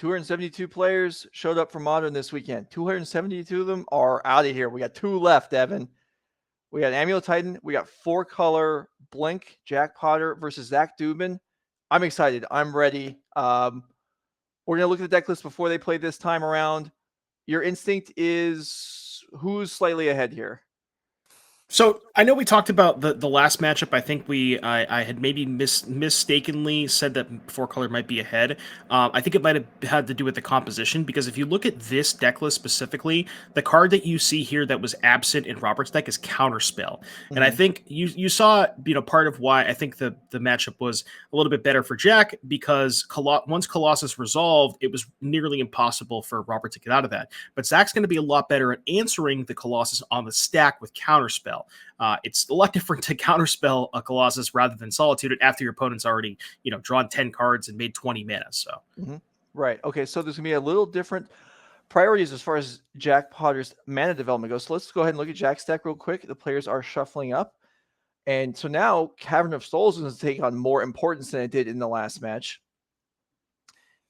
272 players showed up for Modern this weekend. 272 of them are out of here. We got 2 left, Evan. We got Amulet Titan. We got 4-color Blink, Jack Potter versus Zach Dubin. I'm excited. I'm ready. We're going to look at the deck list before they play this time around. Your instinct is who's slightly ahead here? So I know we talked about the last matchup. I think I had maybe mistakenly said that 4-color might be ahead. I think it might have had to do with the composition, because if you look at this deck list specifically, the card that you see here that was absent in Robert's deck is Counterspell. Mm-hmm. And I think you saw part of why I think the matchup was a little bit better for Jack, because once Colossus resolved, it was nearly impossible for Robert to get out of that. But Zach's going to be a lot better at answering the Colossus on the stack with Counterspell. It's a lot different to counterspell a Colossus rather than Solitude after your opponent's already, drawn 10 cards and made 20 mana. So, Right. Okay. So there's gonna be a little different priorities as far as Jack Potter's mana development goes. So let's go ahead and look at Jack's deck real quick. The players are shuffling up, and so now Cavern of Souls is going to take on more importance than it did in the last match.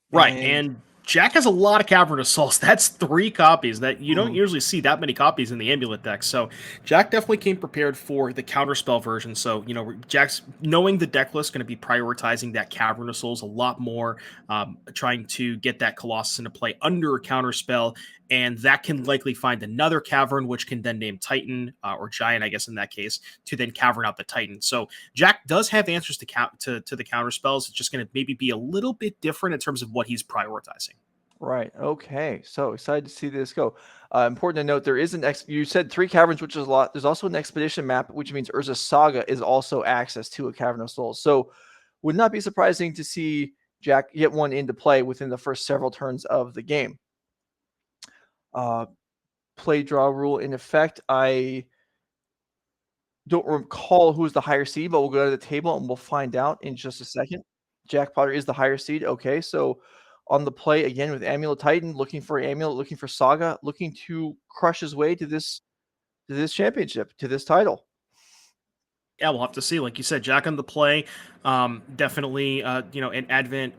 Right, and Jack has a lot of Cavern of Souls. That's 3 copies that you don't usually see that many copies in the Amulet deck. So Jack definitely came prepared for the Counterspell version. So, Jack's knowing the deck list, going to be prioritizing that Cavern of Souls a lot more, trying to get that Colossus into play under a Counterspell. And that can likely find another Cavern, which can then name Titan, or Giant, I guess, in that case, to then Cavern out the Titan. So Jack does have answers to the counter spells. It's just going to maybe be a little bit different in terms of what he's prioritizing. Right. Okay. So excited to see this go. Important to note, there is you said 3 caverns, which is a lot. There's also an expedition map, which means Urza Saga is also access to a Cavern of Souls. So would not be surprising to see Jack get one into play within the first several turns of the game. Play draw rule in effect. I don't recall who's the higher seed, but we'll go to the table and we'll find out in just a second. Jack Potter is the higher seed. Okay, so on the play again with Amulet Titan, looking for Amulet, looking for Saga, looking to crush his way to this championship, to this title. Yeah, we'll have to see. Like you said, Jack on the play, definitely, an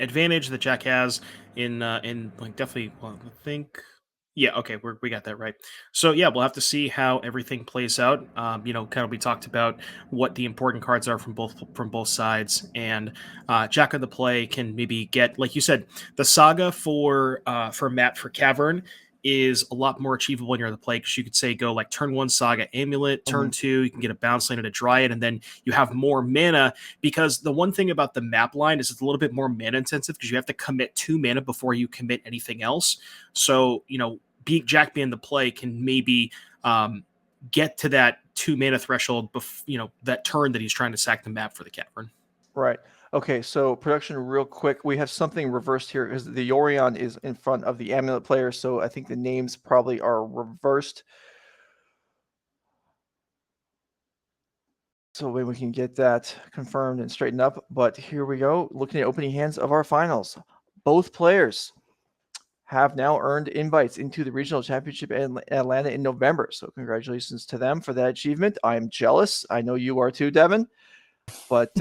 advantage that Jack has in like definitely. Well, I think. Yeah, okay, we got that right. So yeah, we'll have to see how everything plays out. We talked about what the important cards are from both sides, and Jack on the play can maybe get, like you said, the Saga for map for Cavern is a lot more achievable when you're on the play, because you could say go like turn 1 Saga Amulet, turn 2 you can get a bounce land and a Dryad, and then you have more mana, because the one thing about the map line is it's a little bit more mana intensive, because you have to commit 2 mana before you commit anything else. So Jack being the play can maybe get to that 2 mana threshold that turn that he's trying to sack the map for the Cavern. Right. Okay, so production real quick. We have something reversed here because the Yorion is in front of the Amulet player, so I think the names probably are reversed. So maybe we can get that confirmed and straightened up. But here we go, looking at opening hands of our finals. Both players have now earned invites into the regional championship in Atlanta in November. So congratulations to them for that achievement. I'm jealous. I know you are too, Devin. But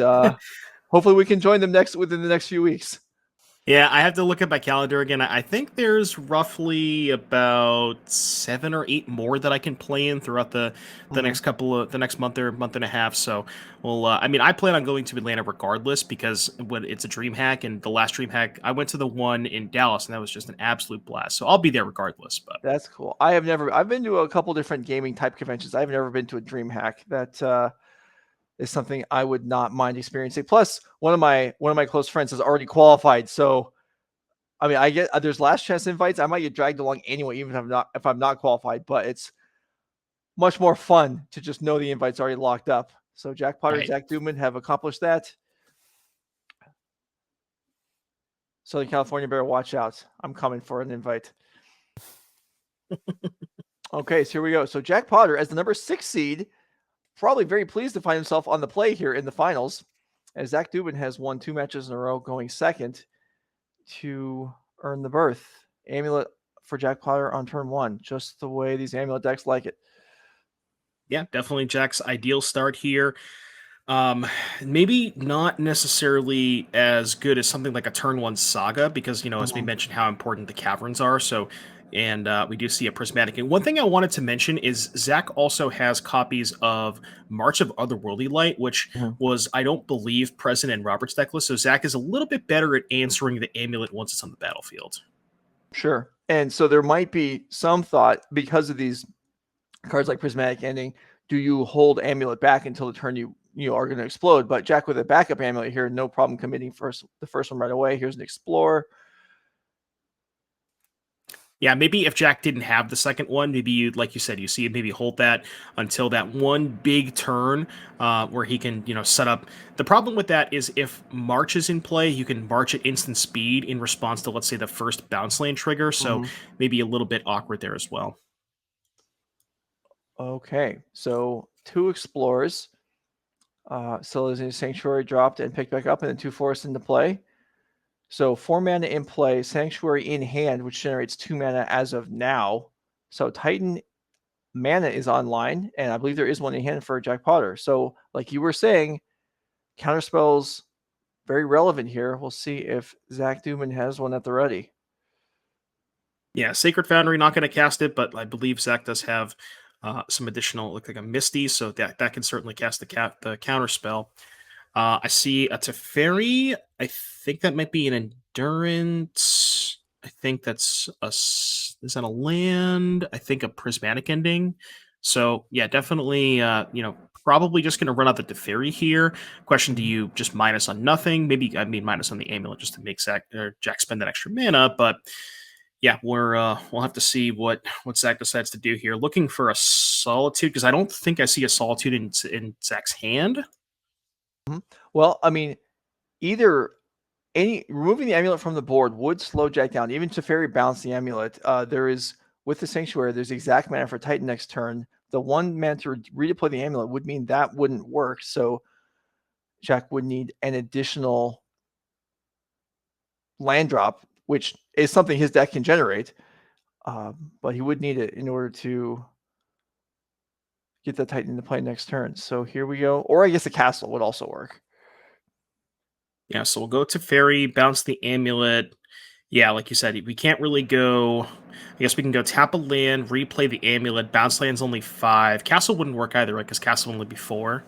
hopefully we can join them within the next few weeks. Yeah, I have to look at my calendar again. I think there's roughly about 7 or 8 more that I can play in throughout the next the next month or month and a half. So, well, I plan on going to Atlanta regardless, because when it's a DreamHack, and the last DreamHack I went to the one in Dallas, and that was just an absolute blast. So I'll be there regardless. But that's cool. I've been to a couple different gaming type conventions. I've never been to a DreamHack. That is something I would not mind experiencing. Plus, one of my close friends has already qualified. So, I get there's last chance invites. I might get dragged along anyway, even if I'm not qualified. But it's much more fun to just know the invite's already locked up. So Jack Potter and Zach Dubin have accomplished that. Southern California better watch out. I'm coming for an invite. Okay, so here we go. So Jack Potter, as the number 6 seed, probably very pleased to find himself on the play here in the finals, as Zach Dubin has won 2 matches in a row, going second to earn the berth. Amulet for Jack Potter on turn 1, just the way these Amulet decks like it. Yeah, definitely Jack's ideal start here. Maybe not necessarily as good as something like a turn one Saga, because as we mentioned, how important the caverns are. So, and we do see a prismatic. And one thing I wanted to mention is Zach also has copies of March of Otherworldly Light, which was, I don't believe, present in Robert's decklist. So Zach is a little bit better at answering the amulet once it's on the battlefield. Sure. And so there might be some thought because of these cards like Prismatic Ending. Do you hold Amulet back until the turn you are going to explode? But Jack with a backup Amulet here, no problem committing the first one right away. Here's an Explorer. Yeah, maybe if Jack didn't have the second one, maybe you, like you said, you see maybe hold that until that one big turn where he can, set up. The problem with that is if March is in play, you can March at instant speed in response to, let's say, the first bounce lane trigger. So maybe a little bit awkward there as well. Okay, so 2 Explorers. Selesnya Sanctuary dropped and picked back up, and then 2 Forests into play. So 4 mana in play, Sanctuary in hand, which generates 2 mana as of now. So Titan mana is online, and I believe there is one in hand for Jack Potter. So, like you were saying, counterspells very relevant here. We'll see if Zach Dubin has one at the ready. Yeah, Sacred Foundry, not going to cast it, but I believe Zach does have some additional, look like a Misty, so that can certainly cast the counter spell. I see a Teferi. I think that might be an Endurance. I think that's is that a land? I think a Prismatic Ending. So yeah, definitely. Probably just going to run out the Teferi here. Question: do you just minus on nothing? Maybe minus on the Amulet just to make Jack spend that extra mana, but. Yeah, we'll have to see what Zach decides to do here. Looking for a Solitude, because I don't think I see a Solitude in Zach's hand. Well, I mean, either removing the Amulet from the board would slow Jack down. Even Teferi bounce the Amulet. There is, with the Sanctuary, there's exact mana for Titan next turn. The 1 mana to redeploy the Amulet would mean that wouldn't work. So Jack would need an additional land drop, which is something his deck can generate. But he would need it in order to get the Titan into play next turn. So here we go. Or I guess the castle would also work. Yeah, so we'll go to Fairy, bounce the Amulet. Yeah, like you said, we can't really go. I guess we can go tap a land, replay the Amulet. Bounce land's only 5. Castle wouldn't work either, right? Because castle would only be 4.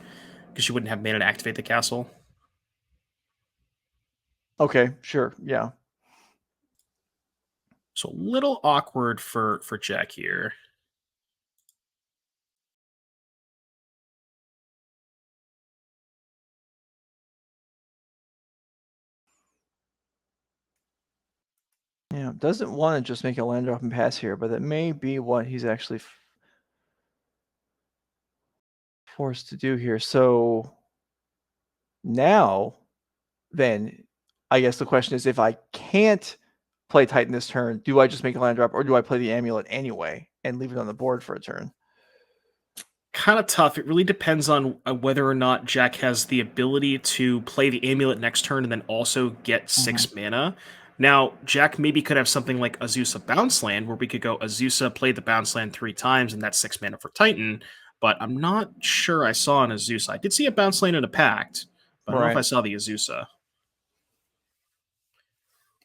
Because you wouldn't have mana to activate the castle. Okay, sure. Yeah. So a little awkward for Jack here. Yeah, doesn't want to just make a land drop and pass here, but that may be what he's actually forced to do here. So now, then, I guess the question is, if I can't play Titan this turn, do I just make a land drop, or do I play the Amulet anyway and leave it on the board for a turn? Kind of tough. It really depends on whether or not Jack has the ability to play the Amulet next turn and then also get 6 mana. Now, Jack maybe could have something like Azusa Bounce Land, where we could go Azusa, play the Bounce Land 3 times, and that's 6 mana for Titan. But I'm not sure I saw an Azusa. I did see a Bounce Land in a Pact, but I don't know if I saw the Azusa.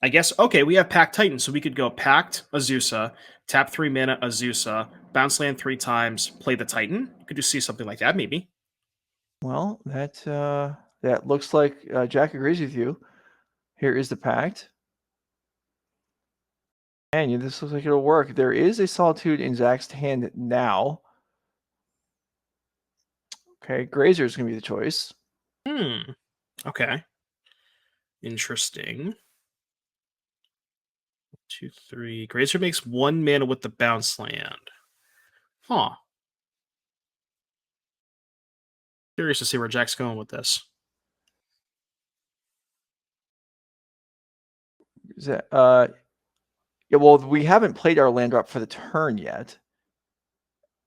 I guess, okay, we have Pact Titan, so we could go Pact, Azusa, tap 3 mana, Azusa, bounce land 3 times, play the Titan. You could just see something like that, maybe. Well, that looks like Jack agrees with you. Here is the Pact. And this looks like it'll work. There is a Solitude in Zach's hand now. Okay, Grazer is going to be the choice. Okay. Interesting. 2, 3. Grazer makes 1 mana with the bounce land. Huh. Curious to see where Jack's going with this. Is that, yeah, well, we haven't played our land drop for the turn yet.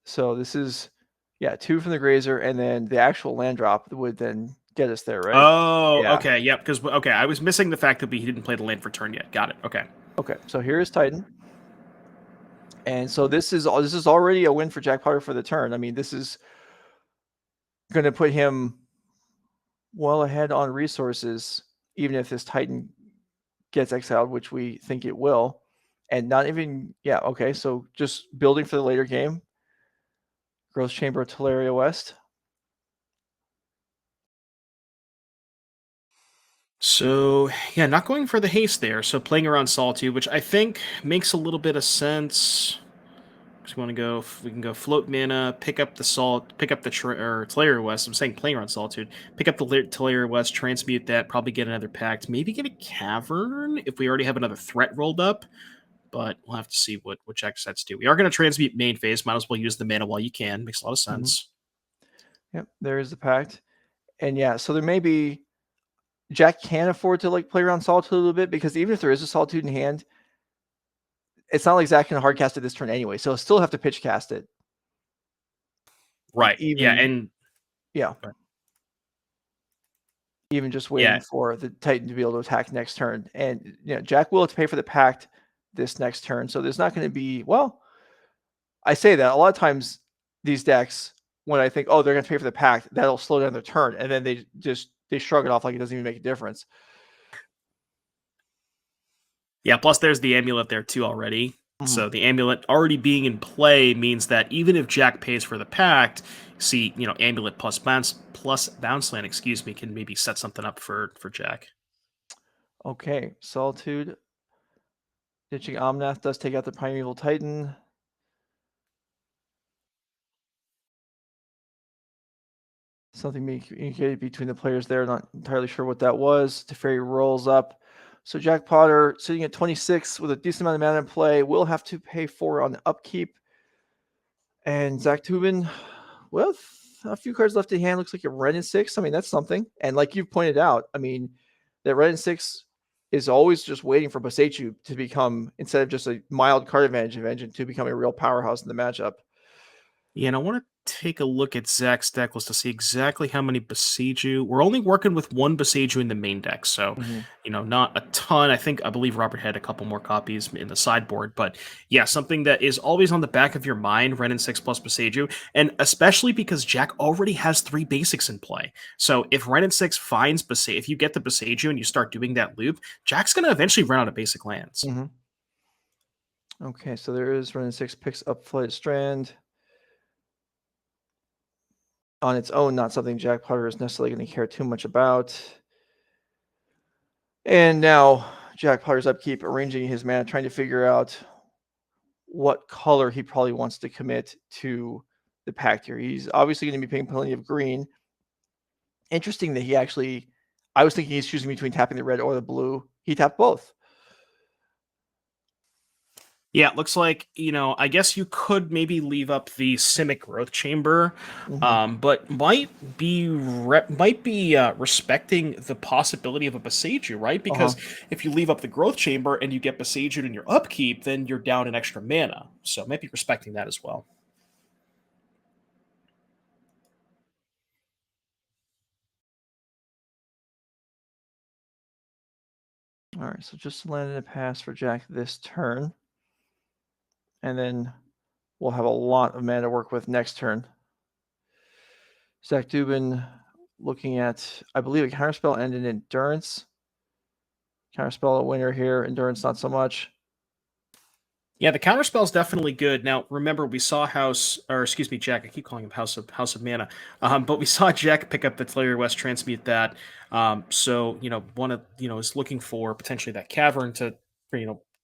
So this is, 2 from the Grazer, and then the actual land drop would then get us there, right? Oh, yeah. Okay, yep. Because I was missing the fact that we didn't play the land for turn yet. Got it. Okay. Okay, so here is Titan, and so this is already a win for Jack Potter for the turn. I mean, this is going to put him well ahead on resources, even if this Titan gets exiled, which we think it will. And not even, yeah, okay, so just building for the later game. Growth Chamber of Tolaria West. So yeah, not going for the haste there. So playing around Solitude, which I think makes a little bit of sense. Because we want to go, we can go float mana, pick up the salt, pick up the Tolaria West. I'm saying playing around Solitude, pick up the Tolaria West, transmute that, probably get another Pact, maybe get a Cavern if we already have another threat rolled up. But we'll have to see what Jack sets do. We are going to transmute main phase. Might as well use the mana while you can. Makes a lot of sense. Yep, there is the Pact. And yeah, so there may be Jack can afford to like play around Solitude a little bit, because even if there is a Solitude in hand, it's not like Zach can hard cast it this turn anyway, so he'll still have to pitch cast it. Right. Even, Yeah. And yeah. Even just waiting for the Titan to be able to attack next turn. And Jack will have to pay for the Pact this next turn. So there's not going to be, well, I say that a lot of times these decks, when I think, oh, they're going to pay for the Pact, that'll slow down their turn. And then they shrug it off like it doesn't even make a difference. Yeah, plus there's the amulet there too already. Mm-hmm. So the amulet already being in play means that even if Jack pays for the Pact, see, amulet plus bounce land, can maybe set something up for Jack. Okay, Solitude. Ditching Omnath does take out the Primeval Titan. Something being communicated between the players there. Not entirely sure what that was. Teferi rolls up. So Jack Potter, sitting at 26 with a decent amount of mana in play, will have to pay 4 on upkeep. And Zach Dubin, with a few cards left in hand, looks like a red and 6. I mean, that's something. And like you've pointed out, I mean, that red and 6 is always just waiting for Boseiju to become, instead of just a mild card advantage engine, to become a real powerhouse in the matchup. Yeah, and I want to take a look at Zach's deck list to see exactly how many Boseiju. We're only working with one Boseiju in the main deck, so not a ton. I believe Robert had a couple more copies in the sideboard, but yeah, something that is always on the back of your mind, Ren and 6 plus Boseiju, and especially because Jack already has 3 basics in play. So if Ren and 6 finds Boseiju, if you get the Boseiju and you start doing that loop, Jack's going to eventually run out of basic lands. Okay, so there is Ren and 6 picks up Flooded Strand. On its own, not something Jack Potter is necessarily going to care too much about. And now Jack Potter's upkeep, arranging his mana, trying to figure out what color he probably wants to commit to the Pact here. He's obviously going to be paying plenty of green. Interesting that I was thinking he's choosing between tapping the red or the blue. He tapped both. Yeah, it looks like, I guess you could maybe leave up the Simic Growth Chamber, but might be respecting the possibility of a Boseiju, right? Because if you leave up the Growth Chamber and you get Boseiju in your upkeep, then you're down an extra mana. So might be respecting that as well. All right, so just landed a pass for Jack this turn. And then we'll have a lot of mana to work with next turn. Zach Dubin looking at, I believe, a counterspell and an endurance. Counterspell a winner here, endurance not so much. Yeah, the counterspell is definitely good. Now, remember, we saw Jack. I keep calling him House of Mana. But we saw Jack pick up the Tolaria West, transmute that. So is looking for potentially that Cavern to,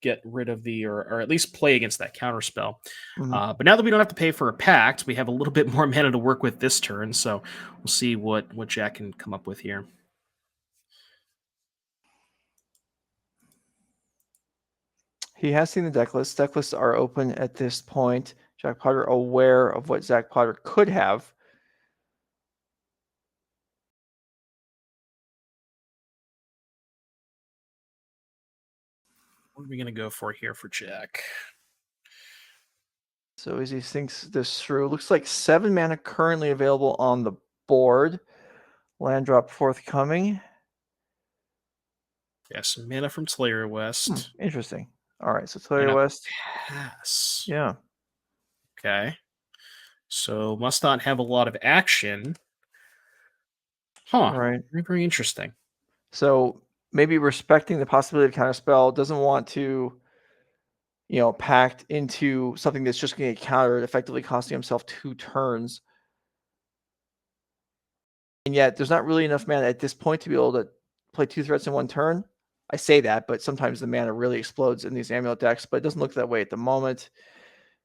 get rid of or at least play against that counterspell. But now that we don't have to pay for a Pact, we have a little bit more mana to work with this turn. So we'll see what Jack can come up with here. He has seen the deck list. Deck lists are open at this point. Jack Potter aware of what Zach Potter could have. What are we going to go for here for Jack? So as he thinks this through, looks like 7 mana currently available on the board. Land drop forthcoming. Yeah, some mana from Tolaria West. Interesting. All right, so Tolaria West. Pass. Yeah. Okay. So must not have a lot of action. Huh. Right. Very, very interesting. So maybe respecting the possibility of counterspell, doesn't want to, pact into something that's just going to get countered, effectively costing himself 2 turns. And yet there's not really enough mana at this point to be able to play 2 threats in 1 turn. I say that, but sometimes the mana really explodes in these Amulet decks, but it doesn't look that way at the moment.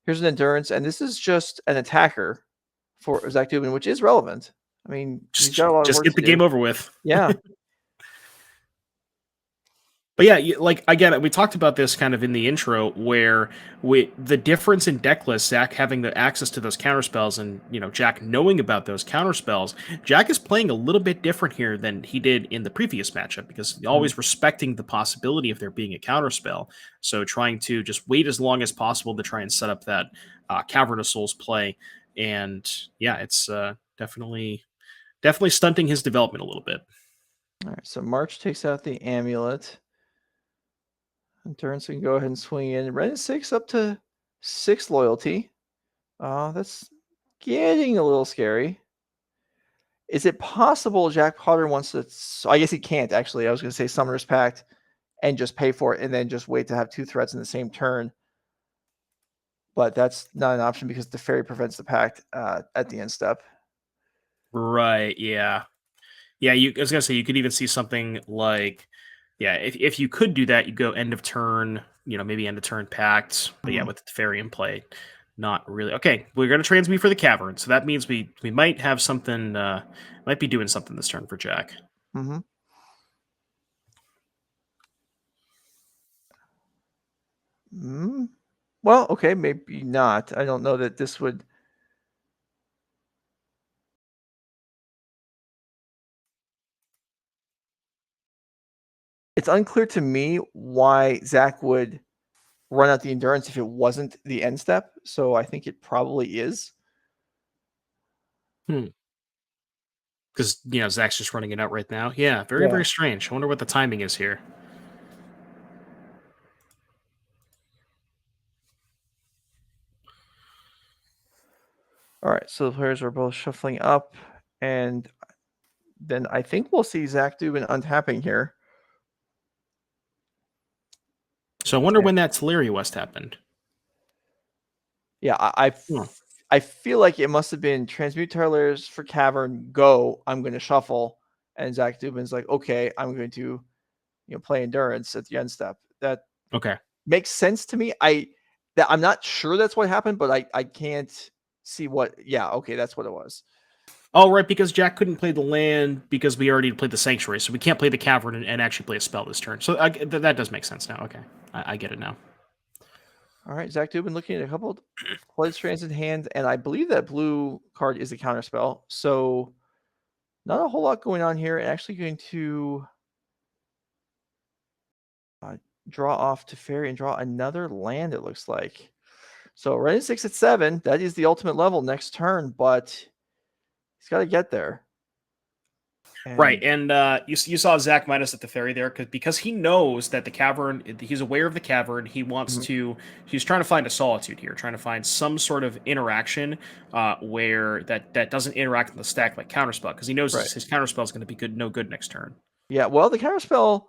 Here's an Endurance, and this is just an attacker for Zach Dubin, which is relevant. I mean, he's got a lot of Just work get to the game do. over with. Yeah. But yeah, like again, we talked about this kind of in the intro, where the difference in Decklist, Zach having the access to those counterspells, and Jack knowing about those counterspells. Jack is playing a little bit different here than he did in the previous matchup, because always respecting the possibility of there being a counterspell. So trying to just wait as long as possible to try and set up that Cavern of Souls play, and yeah, it's definitely stunting his development a little bit. All right, so March takes out the Amulet. Endurance can go ahead and swing in. Ren 6 up to 6 loyalty. That's getting a little scary. Is it possible Jack Potter wants to... So I guess he can't, actually. I was going to say Summoner's Pact and just pay for it and then just wait to have 2 threats in the same turn. But that's not an option because the fairy prevents the Pact at the end step. Right, yeah. Yeah, I was gonna say you could even see something like, yeah, if you could do that, you go end of turn, maybe end of turn Pact, but yeah, with the fairy in play, not really. Okay, we're gonna transmute for the cavern, so that means we might have something, might be doing something this turn for Jack. Mm-hmm. Well, okay, maybe not. I don't know that this would... It's unclear to me why Zach would run out the Endurance if it wasn't the end step. So I think it probably is. Because Zach's just running it out right now. Yeah, very, Yeah. very strange. I wonder what the timing is here. All right, so the players are both shuffling up, and then I think we'll see Zach Dubin untapping here. So I wonder when that Tolaria West happened. Yeah, I feel like it must have been transmute Tolaria's for Cavern, go, I'm going to shuffle, and Zach Dubin's like, okay, I'm going to play Endurance at the end step. That Okay. makes sense to me. I'm not sure that's what happened, but I can't see what... Yeah, okay, that's what it was. Oh, right, because Jack couldn't play the land because we already played the Sanctuary, so we can't play the Cavern and actually play a spell this turn. So that does make sense now. Okay, I get it now. All right, Zach Dubin looking at a couple Blood Strands in hand, and I believe that blue card is a counterspell. So not a whole lot going on here. Actually going to draw off to Fairy and draw another land, it looks like. So running 6 at 7, that is the ultimate level next turn, but he's got to get there. Right, and you saw Zach minus at the Fairy there because he knows that the Cavern, he's aware of the Cavern. He wants to, he's trying to find a Solitude here, trying to find some sort of interaction where that doesn't interact with the stack like Counterspell, because he knows his Counterspell is going to be no good next turn. Yeah, well, the Counterspell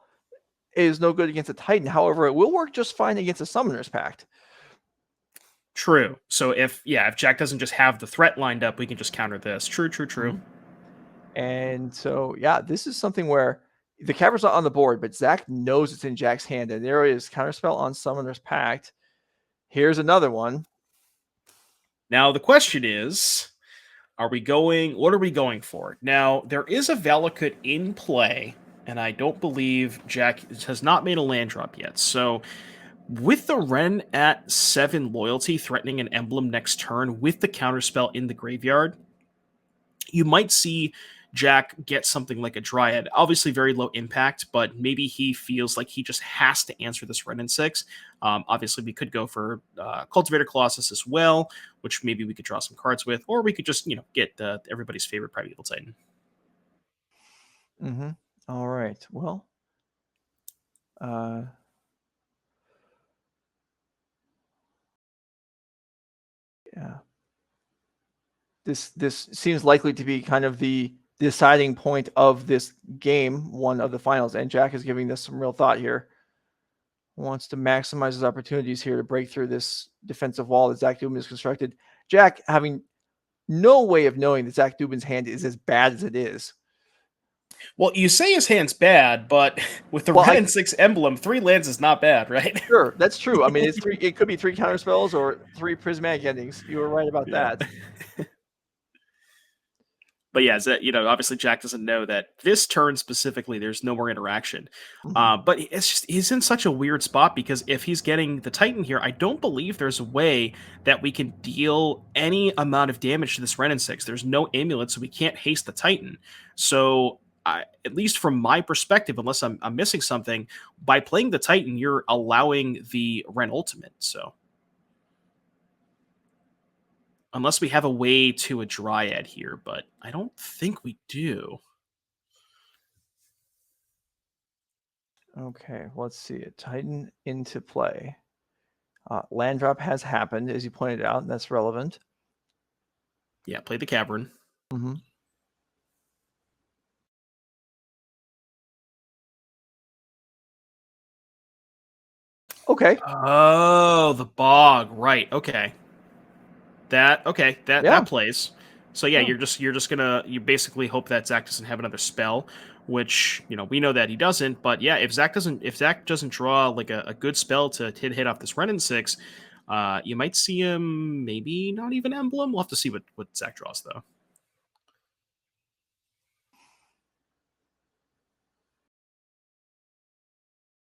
is no good against a Titan. However, it will work just fine against a Summoner's Pact. True. So if Jack doesn't just have the threat lined up, we can just counter this. True. And so, yeah, this is something where the Cavern's not on the board, but Zach knows it's in Jack's hand, and there is Counterspell on Summoner's Pact. Here's another one. Now the question is, what are we going for? Now, there is a Valakut in play, and I don't believe Jack has not made a land drop yet. So with the Ren at 7 loyalty, threatening an emblem next turn with the counterspell in the graveyard, you might see Jack get something like a Dryad. Obviously very low impact, but maybe he feels like he just has to answer this Ren in 6. Obviously, we could go for Cultivator Colossus as well, which maybe we could draw some cards with, or we could just, get everybody's favorite Primeval Titan. All right. Well, yeah. This seems likely to be kind of the deciding point of this game, one of the finals. And Jack is giving this some real thought here. Wants to maximize his opportunities here to break through this defensive wall that Zach Dubin has constructed. Jack having no way of knowing that Zach Dubin's hand is as bad as it is. Well, you say his hand's bad, but with the red and 6 emblem, 3 lands is not bad, right? Sure, that's true. I mean, it's 3. It could be 3 counter spells or 3 prismatic endings. You were right about that. But yeah, obviously Jack doesn't know that this turn specifically, there's no more interaction. But it's just, he's in such a weird spot because if he's getting the Titan here, I don't believe there's a way that we can deal any amount of damage to this Ren and 6. There's no amulet, so we can't haste the Titan. So at least from my perspective, unless I'm missing something, by playing the Titan, you're allowing the Ren ultimate. So unless we have a way to a Dryad here, but I don't think we do. Okay, let's see it. Titan into play. Land drop has happened, as you pointed out, and that's relevant. Yeah, play the Cavern. Mm-hmm. Okay. Oh, the Bog. Right. Okay. That plays. So yeah, you're just gonna basically hope that Zach doesn't have another spell, which we know that he doesn't. But yeah, if Zach doesn't draw like a good spell to hit off this Ren and 6, you might see him maybe not even emblem. We'll have to see what Zach draws though.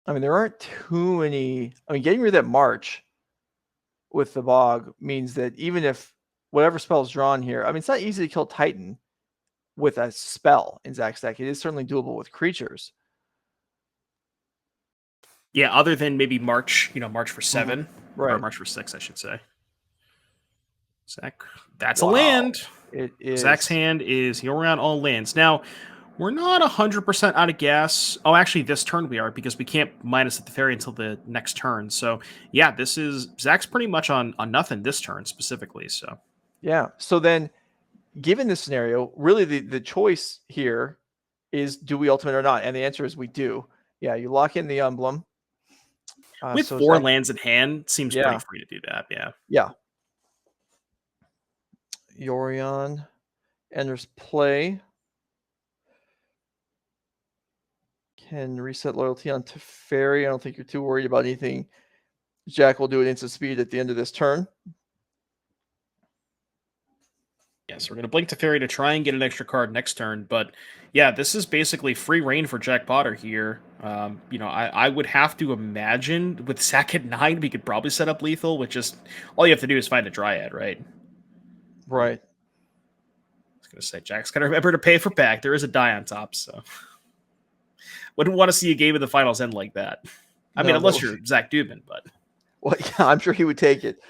I mean, there aren't too many. I mean, getting rid of that March with the Bog means that even if whatever spell is drawn here, I mean, it's not easy to kill Titan with a spell in Zach's deck. It is certainly doable with creatures. Yeah, other than maybe March, March for 7, right? Or March for 6, I should say. Zach, that's a land. It is. Zach's hand is you're around all lands. Now, we're not 100% out of gas. Oh, actually, this turn we are because we can't minus the Teferi until the next turn. So, yeah, this is Zach's pretty much on nothing this turn specifically. So, yeah. So then, given this scenario, really the choice here is do we ultimate or not? And the answer is we do. Yeah, you lock in the emblem. With 4 lands in hand, seems pretty free to do that. Yeah. Yeah. Yorion enters play. Can reset loyalty on Teferi. I don't think you're too worried about anything. Jack will do it instant speed at the end of this turn. Yeah, so we're going to blink Teferi to try and get an extra card next turn. But yeah, this is basically free reign for Jack Potter here. I would have to imagine with Zach at 9, we could probably set up lethal, which is all you have to do is find a Dryad, right? Right. I was going to say, Jack's got to remember to pay for Pact. There is a die on top, so wouldn't want to see a game of the finals end like that. I mean, unless you're Zach Dubin, but well, yeah, I'm sure he would take it.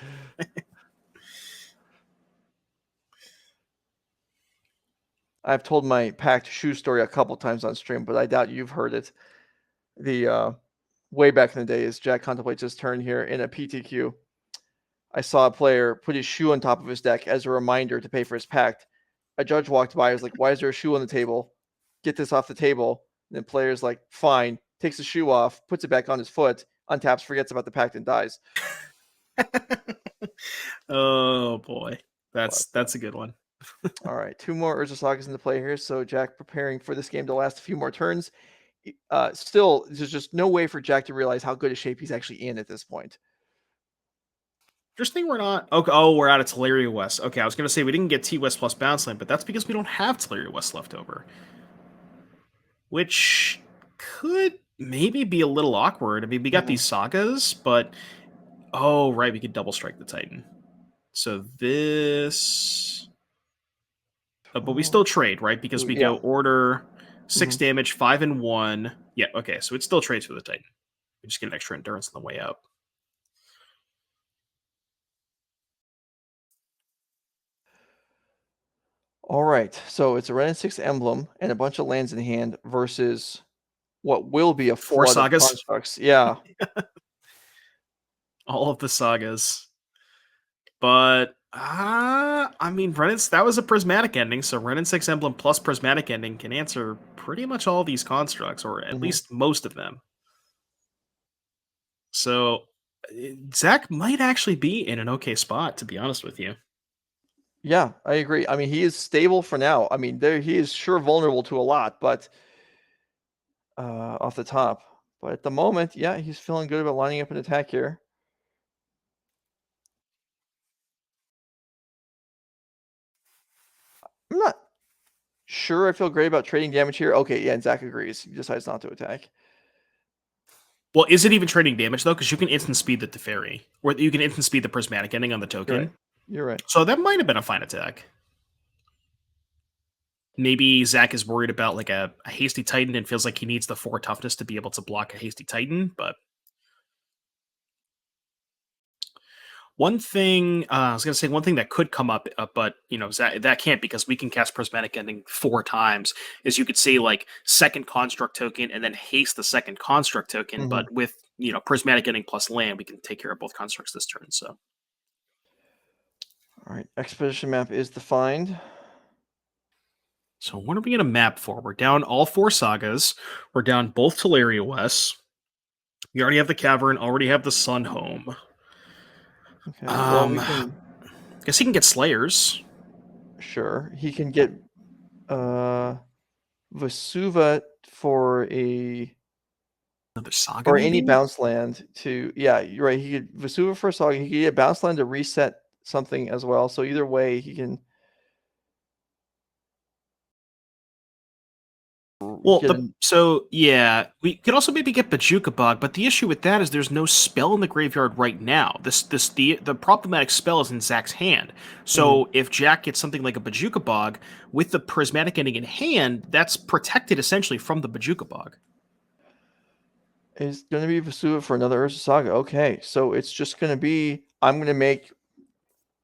I've told my Pact shoe story a couple times on stream, but I doubt you've heard it. The way back in the day, as Jack contemplates his turn here in a PTQ, I saw a player put his shoe on top of his deck as a reminder to pay for his Pact. A judge walked by, was like, "Why is there a shoe on the table? Get this off the table." And then player's like, "Fine," takes the shoe off, puts it back on his foot, untaps, forgets about the Pact, and dies. Oh boy, that's a good one. All right, 2 more Urza Sagas into play here. So Jack preparing for this game to last a few more turns. Still, there's just no way for Jack to realize how good a shape he's actually in at this point. Interesting, we're not. Oh, we're out of Tolaria West. Okay, I was going to say we didn't get T West plus bounce land, but that's because we don't have Tolaria West left over. Which could maybe be a little awkward. I mean, we got these sagas, but oh, right, we could double strike the Titan. So this. But we still trade, right? Because we go order 6 damage, 5 and 1. Yeah, okay, so it still trades for the Titan. We just get an extra endurance on the way up. All right, so it's a Ren and 6 emblem and a bunch of lands in hand versus what will be a 4 sagas. Constructs. Yeah. All of the sagas. But I mean, that was a prismatic ending, so Ren and 6 Emblem plus prismatic ending can answer pretty much all these constructs, or at Mhm. least most of them. So Zach might actually be in an okay spot, to be honest with you. Yeah, I agree. I mean, he is stable for now. I mean, he is sure vulnerable to a lot, but off the top. But at the moment, yeah, he's feeling good about lining up an attack here. I'm not sure I feel great about trading damage here. Okay, yeah, and Zach agrees. He decides not to attack. Well, is it even trading damage though? Because you can instant speed the Teferi, or you can instant speed the prismatic ending on the You're right. token. You're right. So that might have been a fine attack. Maybe Zach is worried about like a hasty Titan and feels like he needs the 4 toughness to be able to block a hasty Titan. But one thing I was going to say, one thing that could come up, but Zach, that can't because we can cast prismatic ending 4 times. Is you could say like second construct token and then haste the second construct token, Mhm. but with prismatic ending plus land, we can take care of both constructs this turn. So. All right, expedition map is defined. So what are we going to map for? We're down all 4 sagas. We're down both Tolaria West. We already have the Cavern, already have the Sunhome. Okay, well, we I can, guess he can get Slayers. sure. He can get Vesuva for Another Saga, or any maybe? bounce land to, yeah, you're right. He could Vesuva for a Saga. He could get bounce land to reset something as well. So either way, he can Well, get an. we could also maybe get Bojuka Bog, but the issue with that is there's no spell in the graveyard right now. The problematic spell is in Zach's hand. Mhm. So if Jack gets something like a Bojuka Bog with the prismatic ending in hand, that's protected essentially from the Bojuka Bog. Is going to be Vesuva for another Urza Saga. Okay, so it's just going to be, I'm going to make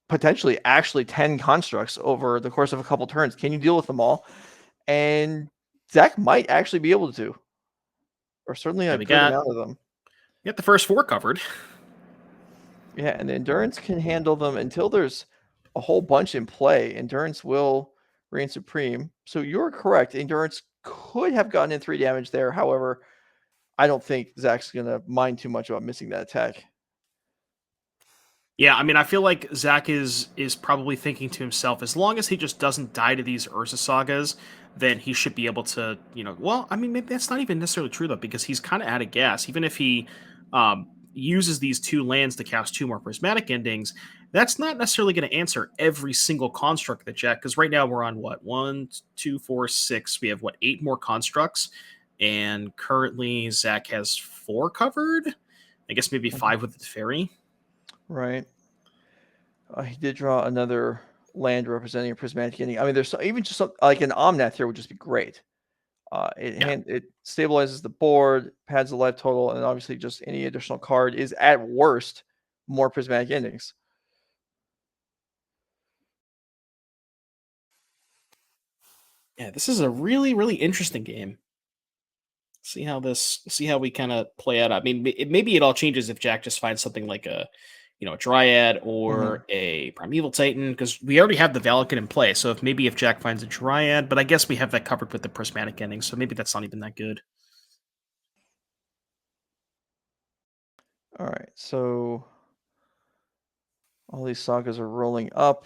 potentially actually 10 constructs over the course of a couple turns. Can you deal with them all? And Zach might actually be able to, or certainly Yeah, a we good got amount of them. we got the first 4 covered. Yeah, and Endurance can handle them until there's a whole bunch in play. Endurance will reign supreme. So you're correct. Endurance could have gotten in 3 damage there. However, I don't think Zach's going to mind too much about missing that attack. Yeah, I mean, I feel like Zach is probably thinking to himself, as long as he just doesn't die to these Urza sagas, then he should be able to, Well, I mean, maybe that's not even necessarily true though, because he's kind of out of gas. Even if he uses these 2 lands to cast 2 more prismatic endings, that's not necessarily going to answer every single construct that Jack. Because right now we're on what 1, 2, 4, 6. We have what 8 more constructs, and currently Zach has 4 covered. I guess maybe 5 with the fairy. Right. He did draw another land representing a prismatic ending. I mean, there's even just like an Omnath here would just be great. Yeah. It stabilizes the board, pads the life total, and obviously just any additional card is at worst more prismatic endings. Yeah, this is a really, really interesting game. See how we kind of play out. I mean, maybe it all changes if Jack just finds something like a Dryad Mhm. or a Primeval Titan, because we already have the Valakut in play. So if Jack finds a Dryad, but I guess we have that covered with the prismatic ending, so maybe that's not even that good. All right, so all these sagas are rolling up.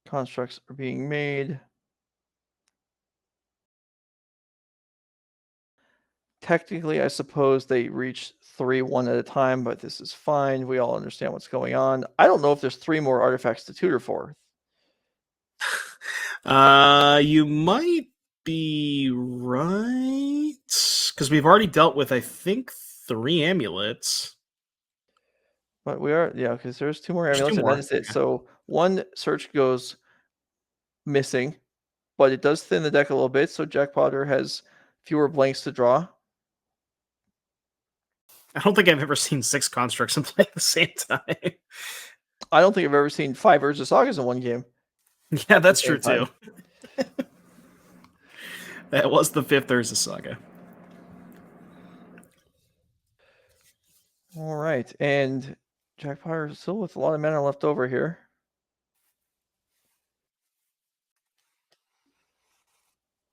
Constructs are being made. Technically, I suppose they reach 3 one at a time, but this is fine. We all understand what's going on. I don't know if there's 3 more artifacts to tutor for. You might be right, because we've already dealt with, I think, 3 amulets. But we are, yeah, because there's 2 more There's 2 amulets, and that more. is it. Okay. So one search goes missing, but it does thin the deck a little bit. So Jack Potter has fewer blanks to draw. I don't think I've ever seen 6 constructs in play at the same time. I don't think I've ever seen 5 Urza Sagas in one game Yeah, at the that's true same too. time. That was the 5th Urza Saga. All right, and Jackpire still with a lot of mana left over here.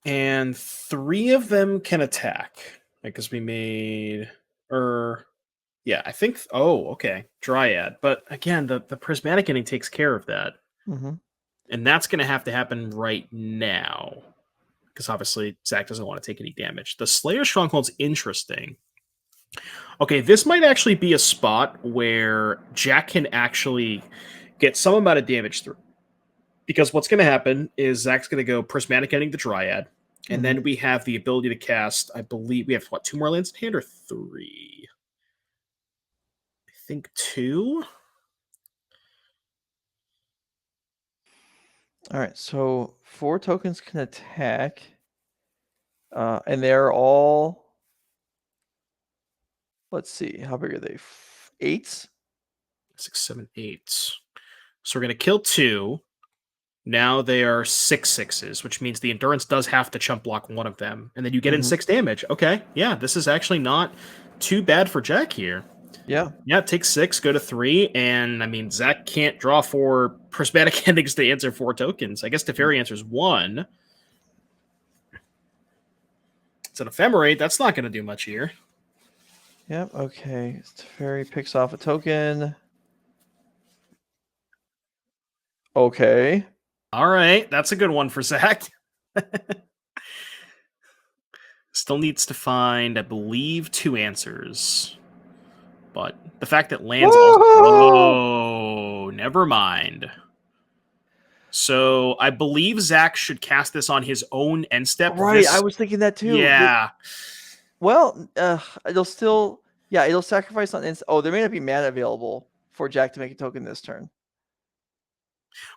And 3 of them can attack. Because we made... yeah, I think... Oh, okay. Dryad. But again, the Prismatic Ending takes care of that. Mm-hmm. And that's going to happen right now. Because obviously, Zach doesn't want to take any damage. The Slayer Stronghold's interesting. Okay, this might actually be a spot where Jack can actually get some amount of damage through. Because what's going to happen is Zach's going to go Prismatic Ending the Dryad. And then we have the ability to cast, I believe, we have, 2 more lands in hand or 3? I think 2? All right, so 4 tokens can attack. And they're all... Let's see, how big are they? 8s? 6, 7, 8. So we're going to kill 2. Now they are 6 6s, which means the Endurance does have to chump block one of them. And then you get in 6 damage. Okay, yeah, this is actually not too bad for Jack here. Yeah. Yeah, take 6, go to 3, and I mean, Zach can't draw 4 Prismatic Endings to answer 4 tokens. I guess Teferi answers 1. It's an Ephemerate, that's not going to do much here. Yep, okay. Teferi picks off a token. Okay. All right, that's a good one for Zach. Still needs to find, I believe, 2 answers. But the fact that lands also... Oh, never mind. So I believe Zach should cast this on his own end step. Right, I was thinking that too. Yeah. Well, it'll still... Yeah, it'll sacrifice on... Oh, there may not be mana available for Jack to make a token this turn.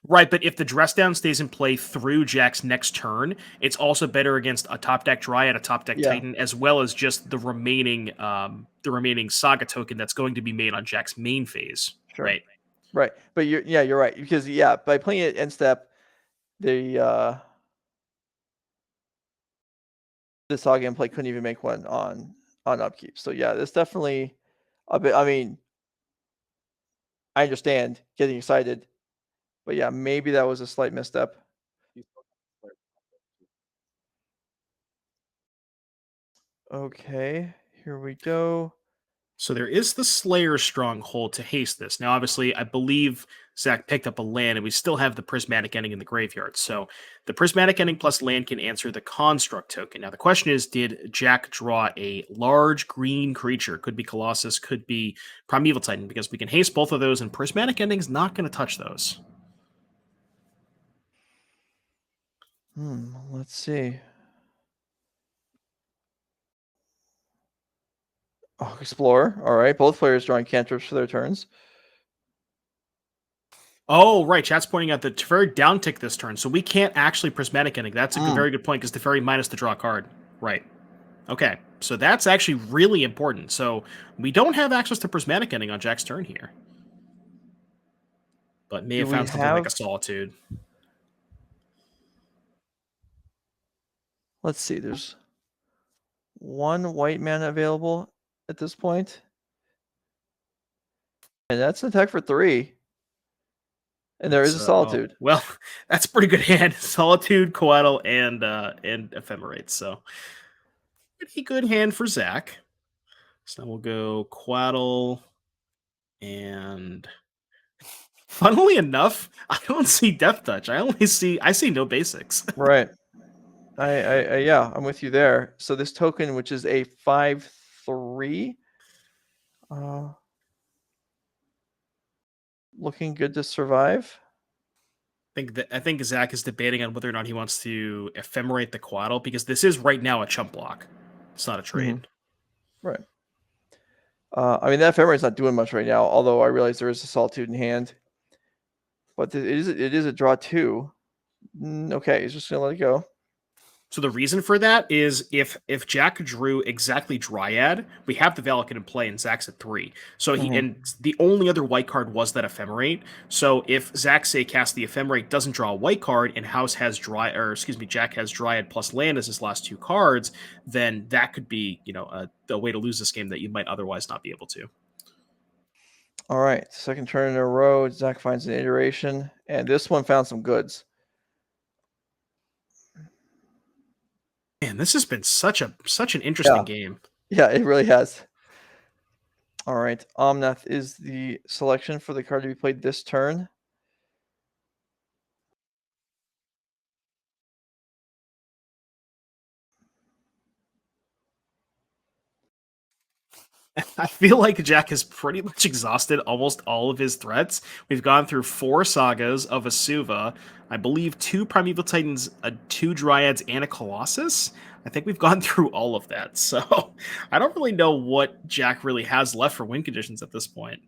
Right, but if the dress down stays in play through Jack's next turn, it's also better against a top deck Dryad, a top deck Titan, as well as just the remaining Saga token that's going to be made on Jack's main phase. Sure. Right. Right. But you're right. Because by playing it end step, the Saga in play couldn't even make one on upkeep. So yeah, this definitely a bit... I mean, I understand getting excited. But yeah, maybe that was a slight misstep. Okay, here we go. So there is the Slayer Stronghold to haste this. Now, obviously, I believe Zach picked up a land, and we still have the Prismatic Ending in the graveyard. So the Prismatic Ending plus land can answer the Construct token. Now, the question is, did Jack draw a large green creature? Could be Colossus, could be Primeval Titan, because we can haste both of those, and Prismatic Ending's not going to touch those. Let's see. Oh, Explorer. All right, both players drawing cantrips for their turns. Oh, right. Chat's pointing out that Teferi downtick this turn, so we can't actually Prismatic Ending. That's a very good point, because Teferi minus the draw card. Right. Okay, so that's actually really important. So we don't have access to Prismatic Ending on Jack's turn here. But may have found something like a Solitude. Let's see, there's 1 white mana available at this point. And that's an attack for 3. And there is a Solitude. Well, that's a pretty good hand. Solitude, Coatl, and Ephemerate. So pretty good hand for Zach. So now we'll go Coatl, and funnily enough, I don't see Death Touch. I see no basics. Right. I'm with you there. So this token, which is a 5/3, looking good to survive. I think Zach is debating on whether or not he wants to Ephemerate the Coatl, because this is right now a chump block. It's not a trade. Right. I mean, that Ephemerate's not doing much right now, although I realize there is a Solitude in hand. But it is a draw 2. Okay, he's just going to let it go. So the reason for that is if Jack drew exactly Dryad, we have the Valakut in play, and Zach's at 3. So and the only other white card was that Ephemerate. So if Zach, say, casts the Ephemerate, doesn't draw a white card, and Jack has Dryad plus land as his last 2 cards, then that could be, a way to lose this game that you might otherwise not be able to. All right, second turn in a row. Zach finds an iteration, and this one found some goods. Man, this has been such an interesting game. Yeah, it really has. All right, Omnath is the selection for the card to be played this turn. I feel like Jack has pretty much exhausted almost all of his threats. We've gone through 4 sagas of Vesuva, I believe 2 Primeval Titans, 2 Dryads, and a Colossus. I think we've gone through all of that, so I don't really know what Jack really has left for win conditions at this point.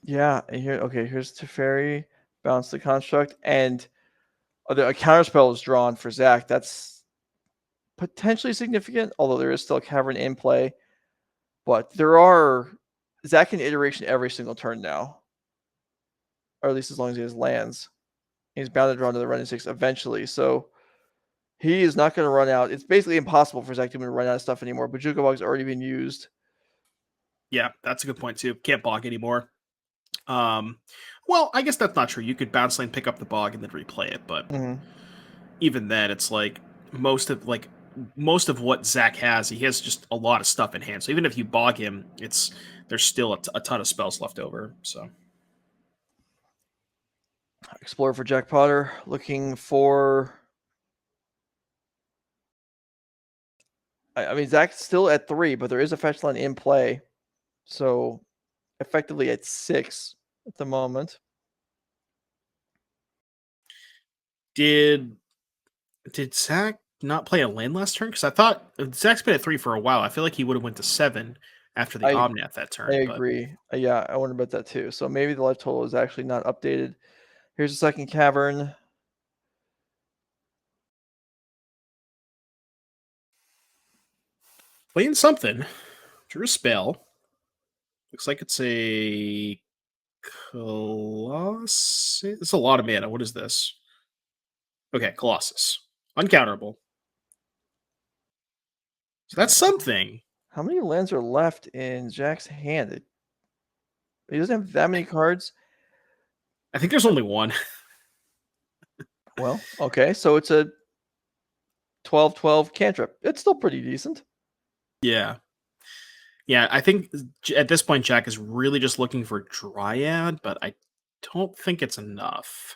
Yeah, and here's Teferi, bounce the construct, and a counterspell is drawn for Zach. That's potentially significant, although there is still a Cavern in play. But Zach can iteration every single turn now, or at least as long as he has lands. He's bound to draw another running 6 eventually, so he is not going to run out. It's basically impossible for Zach to even run out of stuff anymore. Bojuka Bog's already been used. Yeah, that's a good point too. Can't bog anymore. Well, I guess that's not true. You could bounce lane, pick up the bog, and then replay it, but even then, it's like most of what Zach has, he has just a lot of stuff in hand. So even if you bog him, there's still a ton of spells left over. So Explorer for Jack Potter, looking for. I mean, Zach's still at 3, but there is a fetch line in play, so effectively at 6 at the moment. Did Zach not play a land last turn? Because I thought Zach's been at 3 for a while. I feel like he would have went to 7 after the Omnath that turn. I agree. Yeah, I wonder about that too. So maybe the life total is actually not updated. Here's the second Cavern. Playing something. Drew a spell. Looks like it's a Colossus. It's a lot of mana. What is this? Okay, Colossus. Uncounterable. So that's something. How many lands are left in Jack's hand? He doesn't have that many cards. I think there's only one. Well, okay, so it's a 12/12 cantrip. It's still pretty decent. Yeah. Yeah, I think at this point, Jack is really just looking for Dryad, but I don't think it's enough.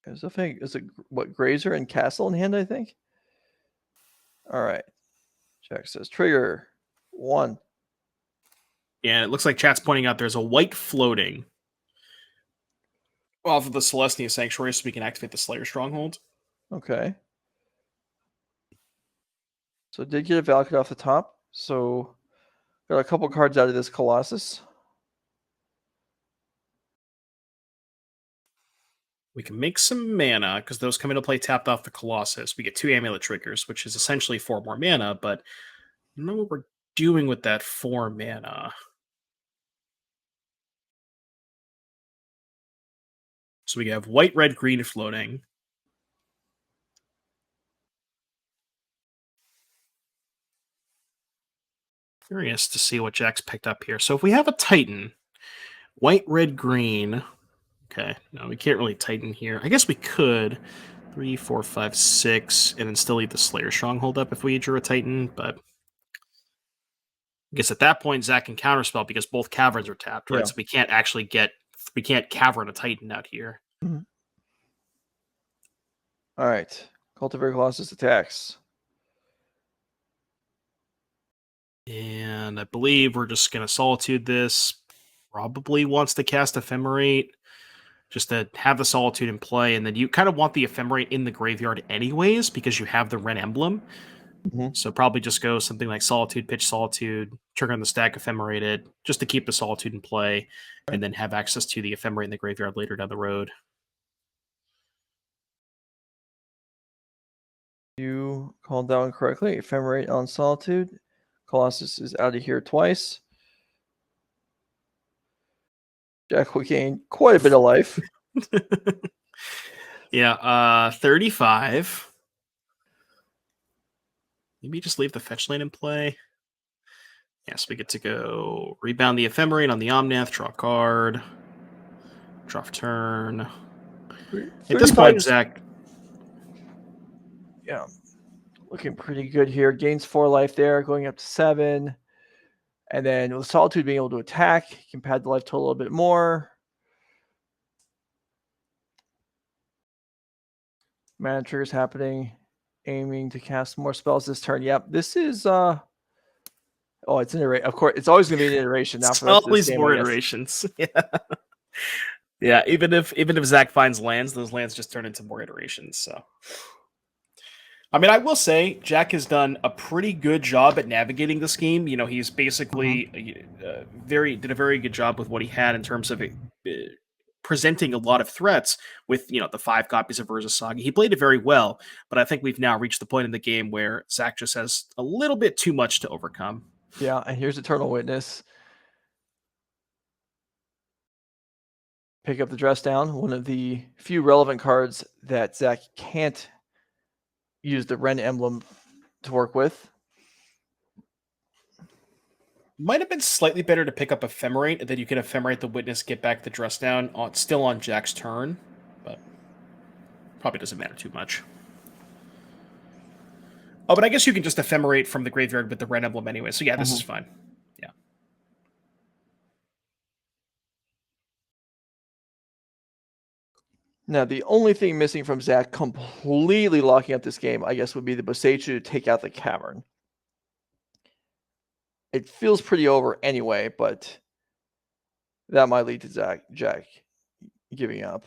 Is it what, Grazer and Castle in hand, I think? All right. Jack says trigger 1. Yeah, it looks like chat's pointing out there's a white floating off of the Selesnya Sanctuary so we can activate the Slayer Stronghold. Okay. So did get a Valakut off the top. So got a couple cards out of this Colossus. We can make some mana because those come into play tapped off the Colossus. We get 2 Amulet triggers, which is essentially 4 more mana, but I don't know what we're doing with that 4 mana. So we have white, red, green floating. Curious to see what Jack's picked up here. So if we have a Titan, white, red, green. Okay, no, we can't really Titan here. I guess we could 3, 4, 5, 6, and then still leave the Slayer Stronghold up if we drew a Titan, but I guess at that point Zach can counterspell because both caverns are tapped, right? Yeah. So we can't cavern a Titan out here. Mm-hmm. All right. Cultivator Colossus attacks. And I believe we're just going to Solitude this. Probably wants to cast Ephemerate just to have the Solitude in play. And then you kind of want the Ephemerate in the graveyard anyways because you have the red emblem. Mm-hmm. So probably just go something like Solitude, pitch Solitude, trigger on the stack, Ephemerate, just to keep the Solitude in play, and then have access to the Ephemerate in the graveyard later down the road. You called that one correctly. Ephemerate on Solitude. Colossus is out of here twice. Jack will gain quite a bit of life. Yeah, 35. Maybe just leave the fetch lane in play. Yes, we get to go rebound the Ephemerate on the Omnath, draw a card, draw for turn. At this 35 point, is, Zach, yeah, looking pretty good here. Gains 4 life there, going up to 7. And then with Solitude being able to attack, you can pad the life total a little bit more. Mana triggers happening. Aiming to cast more spells this turn. Yep, this is oh, it's an iteration. Of course, it's always going to be an iteration now for the rest of this always game, more I guess. iterations. Yeah. Yeah, even if Zach finds lands, those lands just turn into more iterations. So, I mean, I will say Jack has done a pretty good job at navigating the scheme. You know, he's basically did a very good job with what he had in terms of presenting a lot of threats with the 5 copies of Urza Saga. He played it very well, but I think we've now reached the point in the game where Zach just has a little bit too much to overcome. Yeah, and here's Eternal Witness. Pick up the Dress Down, one of the few relevant cards that Zach can't use the Ren emblem to work with. Might have been slightly better to pick up Ephemerate, and then you can Ephemerate the Witness, get back the Dress Down, still on Jack's turn, but probably doesn't matter too much. Oh, but I guess you can just Ephemerate from the graveyard with the Ren emblem anyway, so yeah, this is fine. Yeah. Now, the only thing missing from Zach completely locking up this game, I guess, would be the Boseiju to take out the Cavern. It feels pretty over anyway, but that might lead to Jack giving up.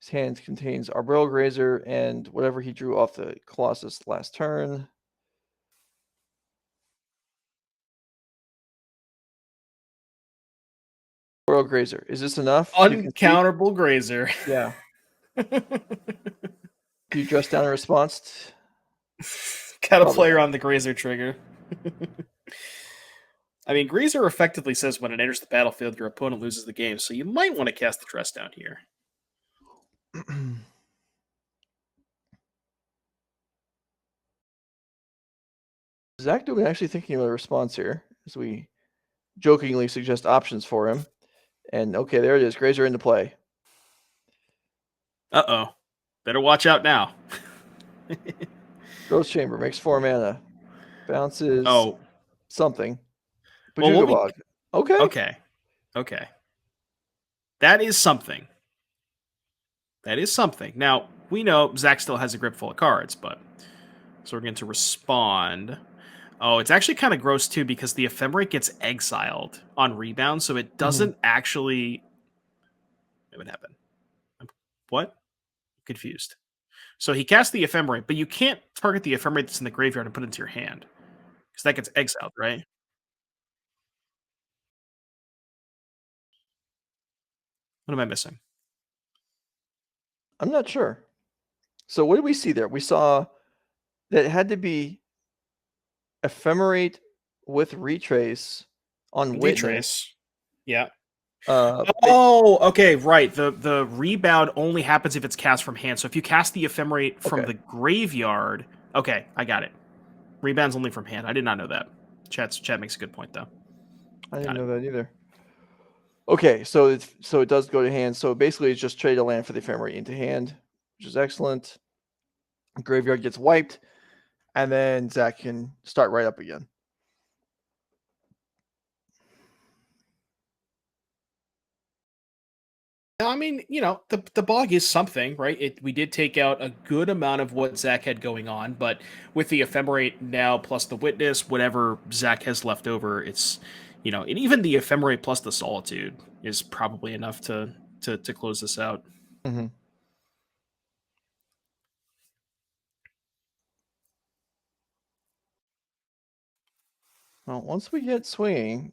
His hand contains Arborreal Grazer and whatever he drew off the Colossus last turn. Arborreal Grazer. Is this enough? Uncounterable Grazer. Yeah. Do you dress down in response? Got a player on the Grazer trigger. I mean, Grazer effectively says when it enters the battlefield, your opponent loses the game, so you might want to cast the Dress Down here. Zach Dubin actually thinking of a response here as we jokingly suggest options for him. And okay, there it is. Grazer into play. Uh-oh. Better watch out now. Ghost Chamber makes 4 mana. Bounces something. Bojuka Bog. Okay. Okay. That is something. Now, we know Zach still has a grip full of cards, but so we're going to respond. Oh, it's actually kind of gross too because the Ephemerate gets exiled on rebound, so it doesn't actually. What happened? What? I'm confused. So he cast the Ephemerate, but you can't target the Ephemerate that's in the graveyard and put it into your hand because that gets exiled, right? What am I missing? I'm not sure. So what did we see there? We saw that it had to be Ephemerate with Retrace on Witness. Yeah. Okay, right. The rebound only happens if it's cast from hand. So if you cast the Ephemerate from the graveyard, okay, I got it. Rebound's only from hand. I did not know that. Chat makes a good point though. I didn't know that either. Okay, so it does go to hand. So basically, it's just trade a land for the Ephemerate into hand, which is excellent. Graveyard gets wiped, and then Zach can start right up again. I mean, the bog is something, right? We did take out a good amount of what Zach had going on, but with the Ephemerate now plus the Witness, whatever Zach has left over, it's and even the Ephemerate plus the Solitude is probably enough to close this out. Mm-hmm. Well, once we get swinging,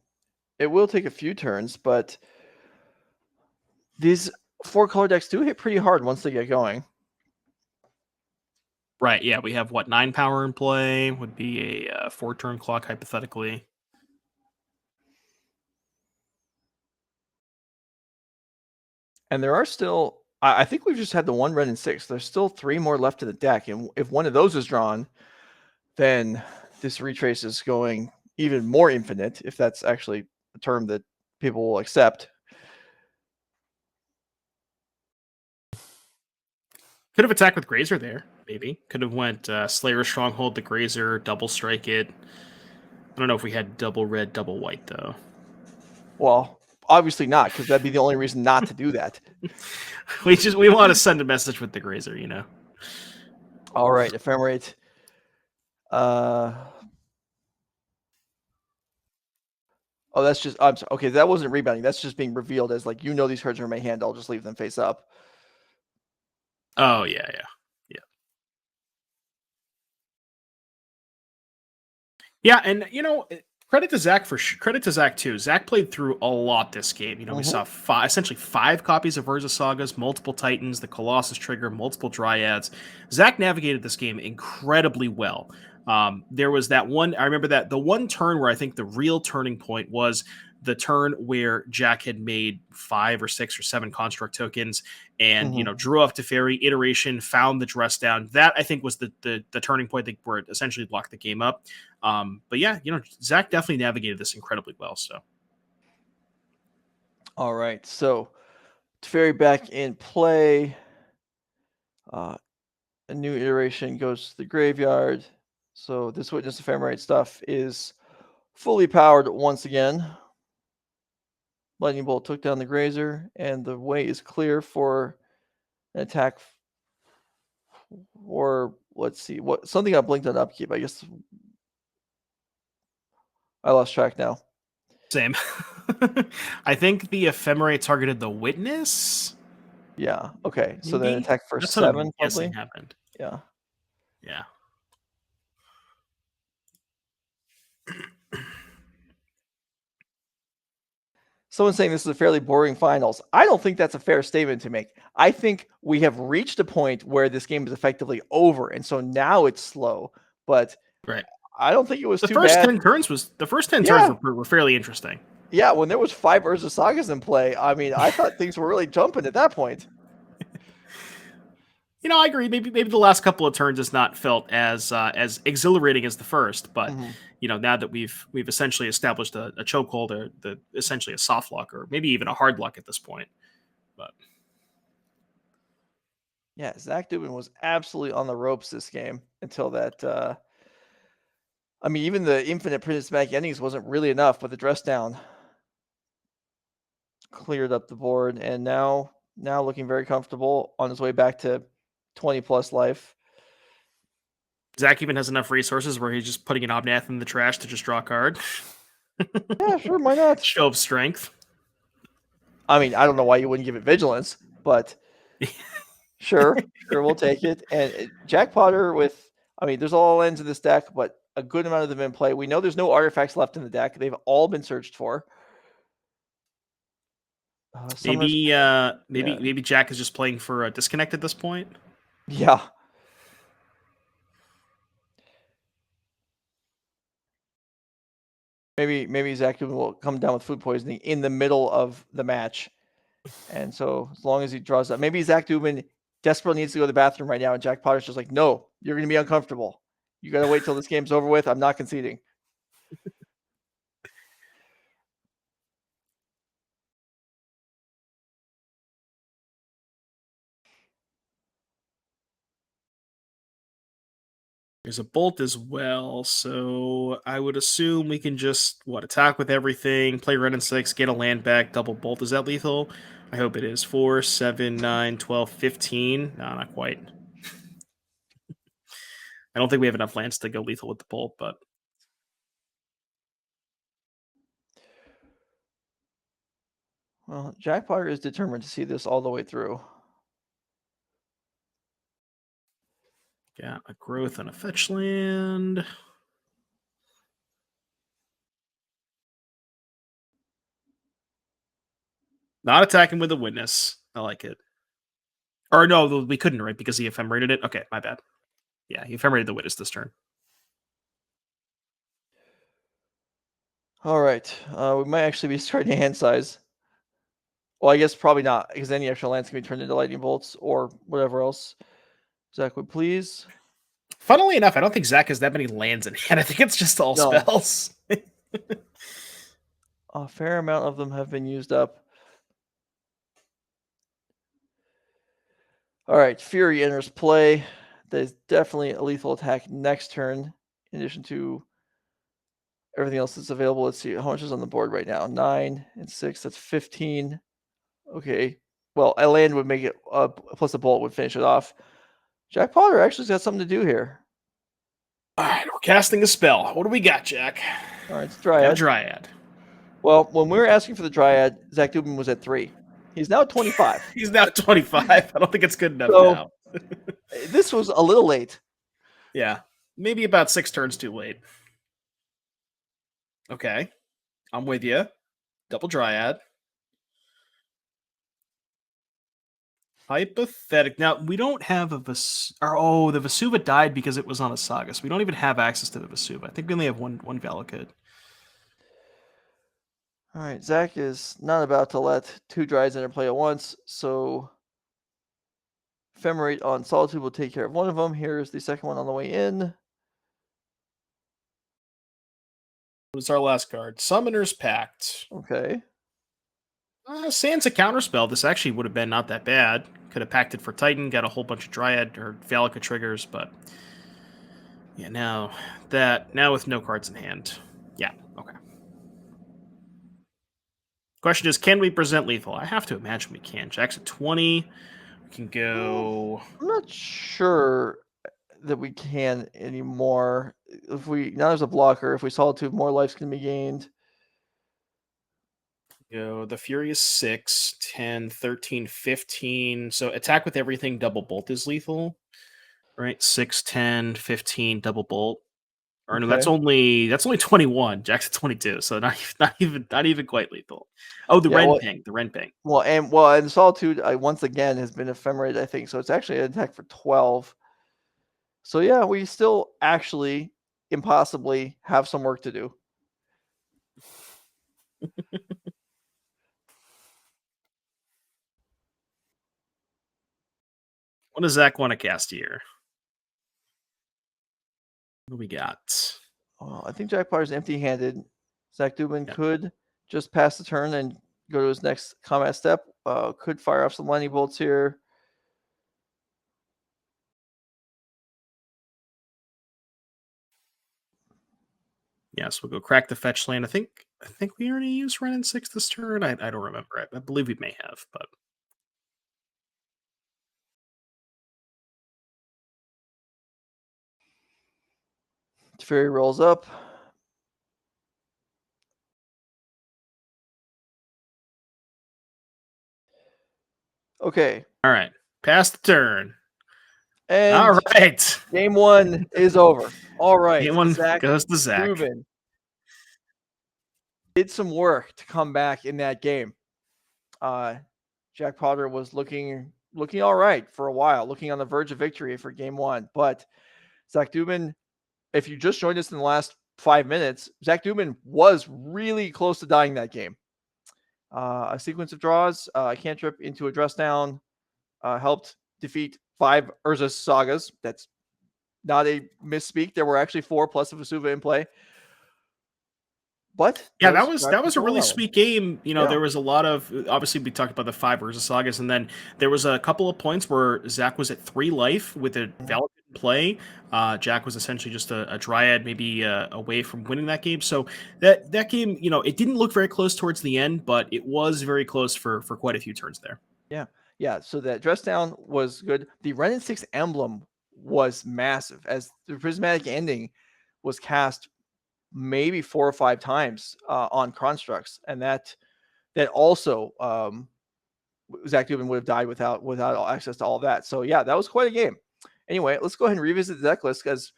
it will take a few turns, but these 4-color decks do hit pretty hard once they get going. Right, yeah, we have 9 power in play, would be a 4-turn clock hypothetically. And there are still, I think we've just had the one red and 6. There's still 3 more left in the deck. And if one of those is drawn, then this retrace is going even more infinite, if that's actually a term that people will accept. Could have attacked with Grazer there, maybe. Could have went Slayer Stronghold to Grazer, double strike it. I don't know if we had double red, double white, though. Well, obviously not, because that'd be the only reason not to do that. we want to send a message with the Grazer, you know. All right, Ephemerate. Oh, that's just, I'm sorry. Okay, that wasn't rebounding. That's just being revealed as like, these cards are in my hand. I'll just leave them face up. Oh, yeah. Yeah, and credit to Zach too. Zach played through a lot this game. We saw essentially 5 copies of Urza Sagas, multiple Titans, the Colossus trigger, multiple Dryads. Zach navigated this game incredibly well. There was that one. I remember that the one turn where I think the real turning point was the turn where Jack had made 5 or 6 or 7 construct tokens and drew off Teferi, iteration, found the dress down. That I think was the turning point where it essentially blocked the game up. But yeah, Zach definitely navigated this incredibly well. So all right, so Teferi back in play. A new iteration goes to the graveyard. So this Witness Ephemerate stuff is fully powered once again. Lightning Bolt took down the Grazer, and the way is clear for an attack. Or let's see, something got blinked on upkeep. I guess I lost track now. Same. I think the Ephemerate targeted the Witness. Yeah. Okay. Maybe? So then attack for That's 7. Probably happened. Yeah. Yeah. Someone's saying this is a fairly boring finals. I don't think that's a fair statement to make. I think we have reached a point where this game is effectively over, and so now it's slow. But right. I don't think it was the too first bad. 10 turns the first 10 turns were fairly interesting. Yeah, when there was 5 Urza Sagas in play, I mean, I thought things were really jumping at that point. I agree. Maybe the last couple of turns has not felt as exhilarating as the first, but now that we've essentially established a chokehold or essentially a soft lock or maybe even a hard lock at this point. But yeah, Zach Dubin was absolutely on the ropes this game until that. I mean, even the infinite prismatic endings wasn't really enough, but the dress down cleared up the board, and now looking very comfortable on his way back to 20 plus life. Zach even has enough resources where he's just putting an Omnath in the trash to just draw a card. Yeah, sure, why not? Show of strength. I mean, I don't know why you wouldn't give it vigilance, but sure, we'll take it. And Jack Potter there's all ends of this deck, but a good amount of them in play. We know there's no artifacts left in the deck. They've all been searched for. Maybe Jack is just playing for a disconnect at this point. Yeah. Maybe Zach will come down with food poisoning in the middle of the match. And so as long as he draws up, maybe Zach Dubin desperately needs to go to the bathroom right now, and Jack Potter's just like, no, you're going to be uncomfortable. You got to wait till this game's over with. I'm not conceding. There's a bolt as well, so I would assume we can just attack with everything, play red and 6, get a land back, double bolt. Is that lethal? I hope it is. 4, 7, 9, 12, 15. No, not quite. I don't think we have enough lands to go lethal with the bolt, but well, Jack Potter is determined to see this all the way through. Got a growth and a fetch land. Not attacking with a witness. I like it. Or no, we couldn't, right? Because he ephemerated it? Okay, my bad. Yeah, he ephemerated the witness this turn. All right. We might actually be starting hand size. Well, I guess probably not, because any extra lands can be turned into lightning bolts or whatever else. Zach would please. Funnily enough, I don't think Zach has that many lands in hand. I think it's just all No. spells. A fair amount of them have been used up. All right, Fury enters play. That is definitely a lethal attack next turn, in addition to everything else that's available. Let's see how much is on the board right now. 9 and 6, that's 15. Okay. Well, a land would make it plus a bolt would finish it off. Jack Potter actually's got something to do here. All right, we're casting a spell. What do we got, Jack? All right, it's Got Dryad. a Dryad. Well, when we were asking for the Dryad, Zach Dubin was at 3. He's now at 25. He's now 25. I don't think it's good enough So- now. This was a little late. Yeah, maybe about 6 turns too late. Okay, I'm with you. Double Dryad. Hypothetic. Now, we don't have a the Vesuva died because it was on a Saga, so we don't even have access to the Vesuva. I think we only have one Valakut. All right, Zach is not about to let 2 Dryads interplay at once, so Ephemerate on Solitude will take care of one of them. Here's the second one on the way in. What is our last card? Summoner's Pact. Okay. Sans a counterspell, this actually would have been not that bad. Could have pacted for Titan, got a whole bunch of Dryad or Valakut triggers, but yeah, now with no cards in hand. Yeah, okay. Question is, can we present lethal? I have to imagine we can. Jack's at 20. We can go. I'm not sure that we can anymore. If we now there's a blocker. If we Solitude, more lives can be gained. Go the Furious 6, 10, 13, 15. So attack with everything, double bolt is lethal. Right? 6, 10, 15, double bolt. Or no, Okay. that's only 21. Jack's at 22, so not even quite lethal. Oh, the Yeah, Ren well- Ping. The Ren Ping. And Solitude once again has been ephemerate, I think. So it's actually an attack for 12. So yeah, we still actually impossibly have some work to do. What does Zach want to cast here? What do we got? I think Jack Potter's empty-handed. Zach Dubin Yeah. could just pass the turn and go to his next combat step. Could fire off some lightning bolts here. Yes, we'll go crack the fetch land. I think we already used Ren and 6 this turn. I don't remember. I believe we may have, but Fury rolls up. Okay. all right. Pass the turn. And All right. game 1 is over. All right. Game 1 Zach goes to Zach. Dubin did some work to come back in that game. Jack Potter was looking all right for a while, looking on the verge of victory for game 1. But Zach Dubin, if you just joined us in the last 5 minutes, Zach Dubin was really close to dying that game. A sequence of draws, a cantrip into a dress down, helped defeat 5 Urza Sagas. That's not a misspeak. There were actually 4 plus a Vesuva in play. But yeah, that was a really sweet game. You know, Yeah. there was a lot of, obviously we talked about the 5 Urza Sagas, and then there was a couple of points where Zach was at 3 life with a Valakut in play. Jack was essentially just a Dryad, maybe away from winning that game. So that game, you know, it didn't look very close towards the end, but it was very close for quite a few turns there. Yeah, so that dress down was good. The Ren and 6 emblem was massive, as the prismatic ending was cast maybe 4 or 5 times on constructs, and that also Zach Dubin would have died without access to all of that. So yeah, that was quite a game. Anyway, let's go ahead and revisit the deck list, because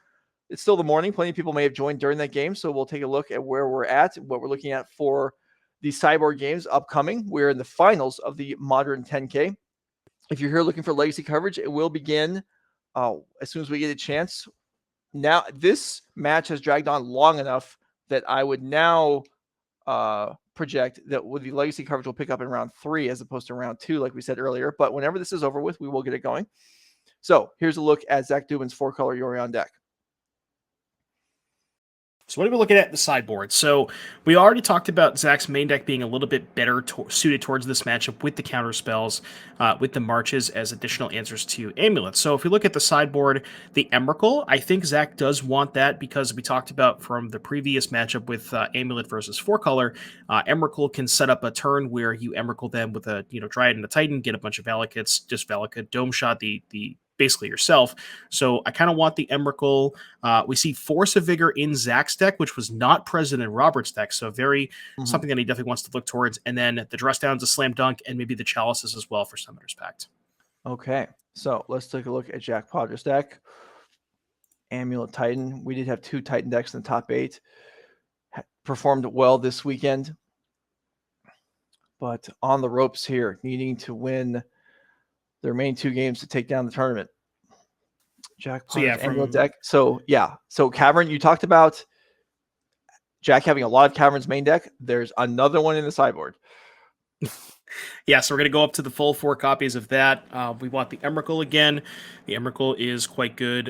it's still the morning. Plenty of people may have joined during that game, so we'll take a look at where we're at, what we're looking at for the Cyborg games upcoming. We're in the finals of the Modern 10K. If you're here looking for legacy coverage, it will begin as soon as we get a chance. Now, this match has dragged on long enough that I would now project that with the legacy coverage will pick up in round 3 as opposed to round 2, like we said earlier. But whenever this is over with, we will get it going. So here's a look at Zach Dubin's 4-color Yorion deck. So what are we looking at in the sideboard? So we already talked about Zach's main deck being a little bit better suited towards this matchup with the counter spells, with the marches as additional answers to amulets. So if we look at the sideboard, the Emrakul, I think Zach does want that because we talked about from the previous matchup with Amulet versus 4-color, Emrakul can set up a turn where you Emrakul them with a Dryad and a Titan, get a bunch of Valakuts, just Valakut dome shot the basically yourself. So I kind of want the Emrakul. We see Force of Vigor in Zach's deck, which was not present in Robert's deck. So something that he definitely wants to look towards. And then the Dress Down's a slam dunk, and maybe the Chalices as well for Summoner's Pact. Okay, so let's take a look at Jack Potter's deck. Amulet Titan. We did have 2 Titan decks in the top 8. Performed well this weekend. But on the ropes here, needing to win their main 2 games to take down the tournament. Jack Potter's Amulet deck. So Cavern, you talked about Jack having a lot of Cavern's main deck. There's another one in the sideboard. Yeah, so we're going to go up to the full 4 copies of that. We want the Emrakul again. The Emrakul is quite good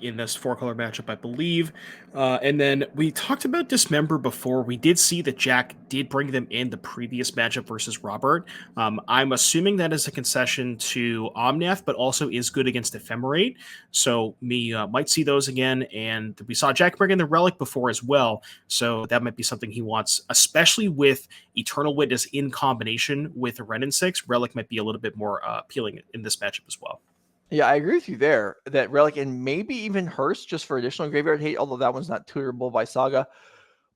in this 4-color matchup, I believe. And then we talked about Dismember before. We did see that Jack did bring them in the previous matchup versus Robert. I'm assuming that is a concession to Omnath, but also is good against Ephemerate. So we might see those again. And we saw Jack bring in the Relic before as well. So that might be something he wants, especially with Eternal Witness in combination with a Renin 6. Relic might be a little bit more appealing in this matchup as well. Yeah, I agree with you there. That Relic and maybe even Hearst just for additional graveyard hate, although that one's not tutorable by Saga.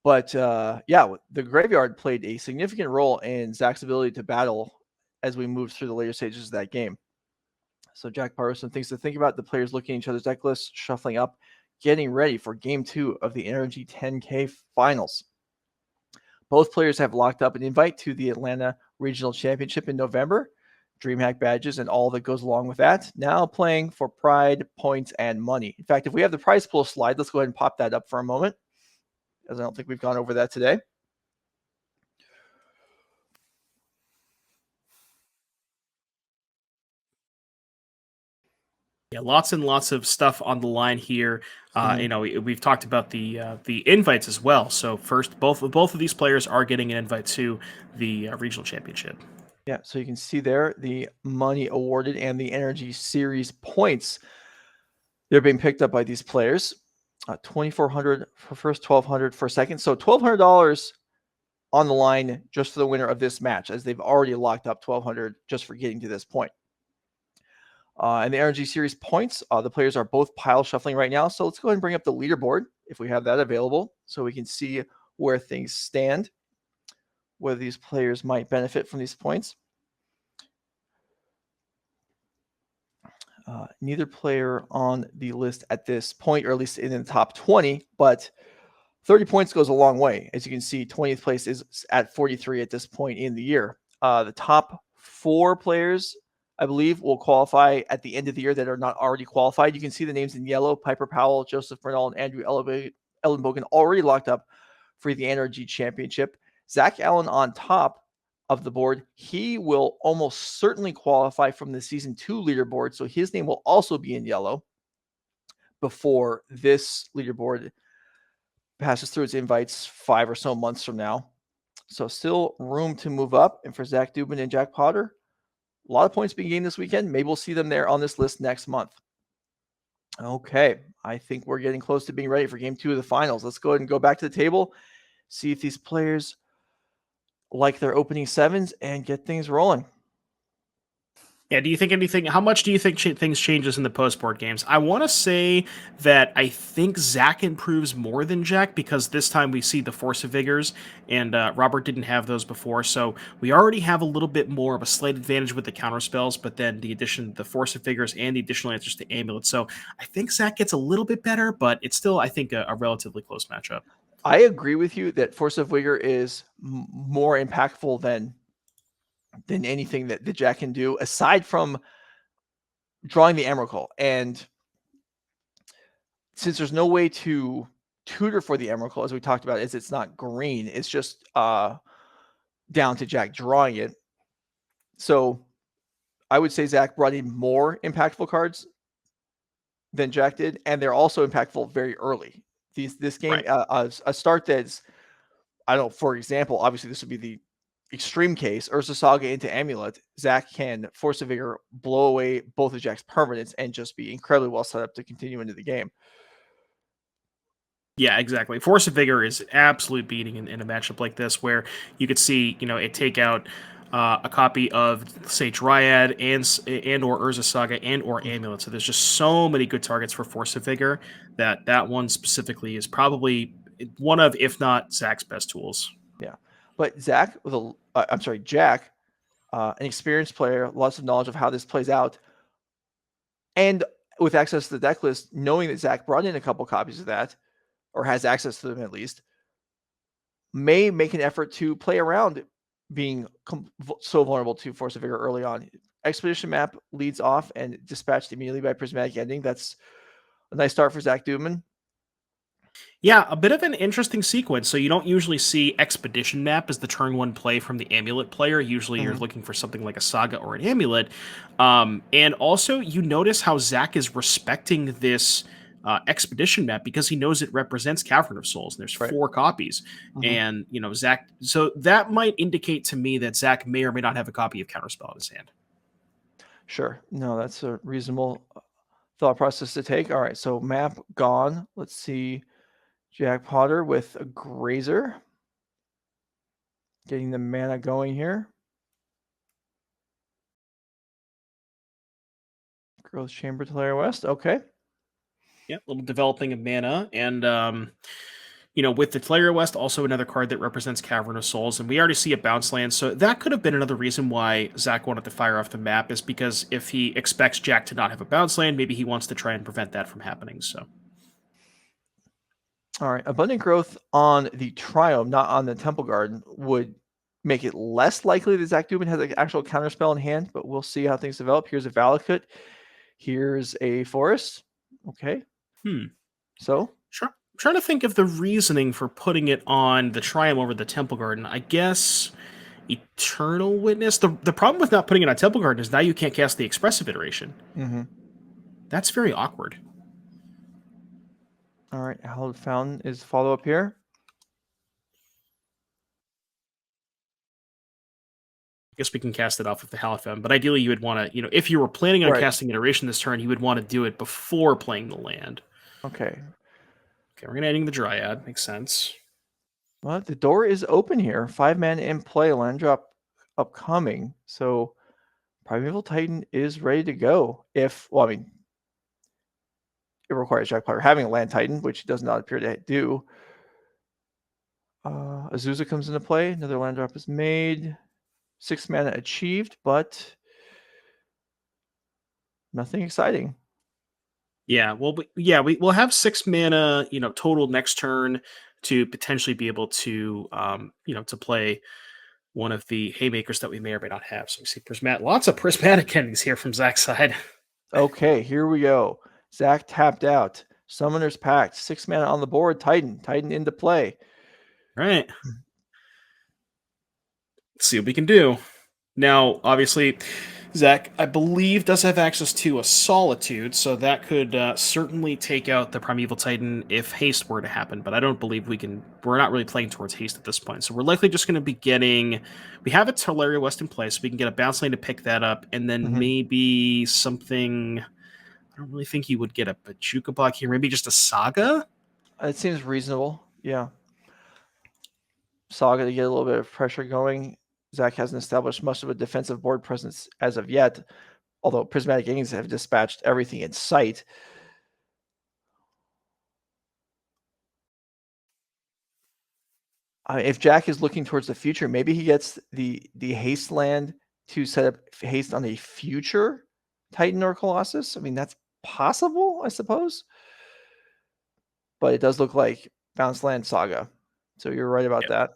But the graveyard played a significant role in Zach's ability to battle as we moved through the later stages of that game. So Jack Potter, some things to think about. The players looking at each other's deck lists, shuffling up, getting ready for game 2 of the Energy 10K finals. Both players have locked up an invite to the Atlanta Regional Championship in November, DreamHack badges, and all that goes along with that. Now playing for pride, points, and money. In fact, if we have the prize pool slide, let's go ahead and pop that up for a moment, as I don't think we've gone over that today. Yeah, lots and lots of stuff on the line here. We've talked about the invites as well. So first, both of these players are getting an invite to the regional championship. Yeah, so you can see there the money awarded and the Energy Series points. They're being picked up by these players. $2,400 for first, $1,200 for second. So $1,200 on the line just for the winner of this match, as they've already locked up $1,200 just for getting to this point. And the Energy Series points, the players are both pile shuffling right now. So let's go ahead and bring up the leaderboard if we have that available so we can see where things stand, whether these players might benefit from these points. Neither player on the list at this point, or at least in the top 20, but 30 points goes a long way. As you can see, 20th place is at 43 at this point in the year. The top 4 players, I believe, will qualify at the end of the year that are not already qualified. You can see the names in yellow: Piper Powell, Joseph Bernal, and Andrew Ellenbogen already locked up for the NRG Championship. Zach Allen on top of the board. He will almost certainly qualify from the Season 2 leaderboard, so his name will also be in yellow before this leaderboard passes through its invites 5 or so months from now. So still room to move up. And for Zach Dubin and Jack Potter, a lot of points being gained this weekend. Maybe we'll see them there on this list next month. Okay, I think we're getting close to being ready for game 2 of the finals. Let's go ahead and go back to the table, see if these players like their opening 7s, and get things rolling. Yeah, do you think how much do you think things changes in the post-board games? I want to say that I think Zach improves more than Jack, because this time we see the Force of Vigors, and Robert didn't have those before, so we already have a little bit more of a slight advantage with the counter spells, but then the addition of the Force of Vigors and the additional answers to Amulet. So I think Zach gets a little bit better, but it's still, I think, a relatively close matchup. I agree with you that Force of Vigor is more impactful than anything that Jack can do, aside from drawing the Emrakul. And since there's no way to tutor for the Emrakul, as we talked about, is it's not green. It's just down to Jack drawing it. So I would say Zach brought in more impactful cards than Jack did, and they're also impactful very early. This game, Right. a start that's, I don't know, for example, obviously this would be the extreme case, Urza Saga into Amulet, Zach can Force of Vigor, blow away both of Jack's permanents, and just be incredibly well set up to continue into the game. Yeah, exactly. Force of Vigor is absolute beating in a matchup like this, where you could see, it take out a copy of, say, Dryad and or Urza Saga and or Amulet. So there's just so many good targets for Force of Vigor that one specifically is probably one of, if not Zach's best tools. Yeah, but Zach with Jack, an experienced player, lots of knowledge of how this plays out, and with access to the deck list, knowing that Zach brought in a couple copies of that, or has access to them at least, may make an effort to play around being so vulnerable to Force of Vigor early on. Expedition map leads off and dispatched immediately by Prismatic Ending. That's a nice start for Zach Dubin. Yeah, a bit of an interesting sequence. So you don't usually see Expedition Map as the turn one play from the Amulet player. Usually you're looking for something like a Saga or an Amulet. And also you notice how Zach is respecting this Expedition Map because he knows it represents Cavern of Souls. And there's Right. 4 copies. And, Zach, so that might indicate to me that Zach may or may not have a copy of Counterspell in his hand. Sure. No, that's a reasonable thought process to take. All right, so map gone. Let's see. Jack Potter with a Grazer. Getting the mana going here. Growth Chamber, Tolaria West. Okay. Yeah, a little developing of mana. And, with the Tolaria West, also another card that represents Cavern of Souls. And we already see a bounce land. So that could have been another reason why Zach wanted to fire off the map, is because if he expects Jack to not have a bounce land, maybe he wants to try and prevent that from happening. So. All right. Abundant Growth on the Triome, not on the Temple Garden, would make it less likely that Zach Dubin has an actual counterspell in hand, but we'll see how things develop. Here's a Valakut. Here's a Forest. Okay. So? Sure. I'm trying to think of the reasoning for putting it on the Triumph over the Temple Garden. I guess Eternal Witness. The problem with not putting it on Temple Garden is now you can't cast the Expressive iteration. That's very awkward. All right. Hallowed Fountain is follow up here. I guess we can cast it off of the Hallowed Fountain, but ideally you would want to, if you were planning on casting iteration this turn, you would want to do it before playing the land. Okay. Okay, we're going to adding the Dryad. Makes sense. Well, the door is open here. 5 mana in play, land drop upcoming. So Primeval Titan is ready to go. It requires Jack player having a land Titan, which does not appear to do. Azusa comes into play. Another land drop is made. 6 mana achieved, but nothing exciting. Yeah, we'll have 6 mana, total next turn to potentially be able to, to play one of the haymakers that we may or may not have. So we see lots of prismatic endings here from Zach's side. Okay, here we go. Zach tapped out. Summoner's Pact. 6 mana on the board. Titan into play. Right. Let's see what we can do. Now, obviously, Zach, I believe, does have access to a Solitude, so that could certainly take out the Primeval Titan if haste were to happen, but I don't believe we can. We're not really playing towards haste at this point, so we're likely just going to be getting. We have a Tolaria West in place, so we can get a bounce lane to pick that up, and then maybe something. I don't really think you would get a Bojuka Bog here. Maybe just a Saga? It seems reasonable. Yeah. Saga to get a little bit of pressure going. Zach hasn't established much of a defensive board presence as of yet, although Prismatic Innings have dispatched everything in sight. If Jack is looking towards the future, maybe he gets the haste land to set up haste on a future Titan or Colossus. I mean, that's possible, I suppose. But it does look like Bounce Land Saga. So you're right about that.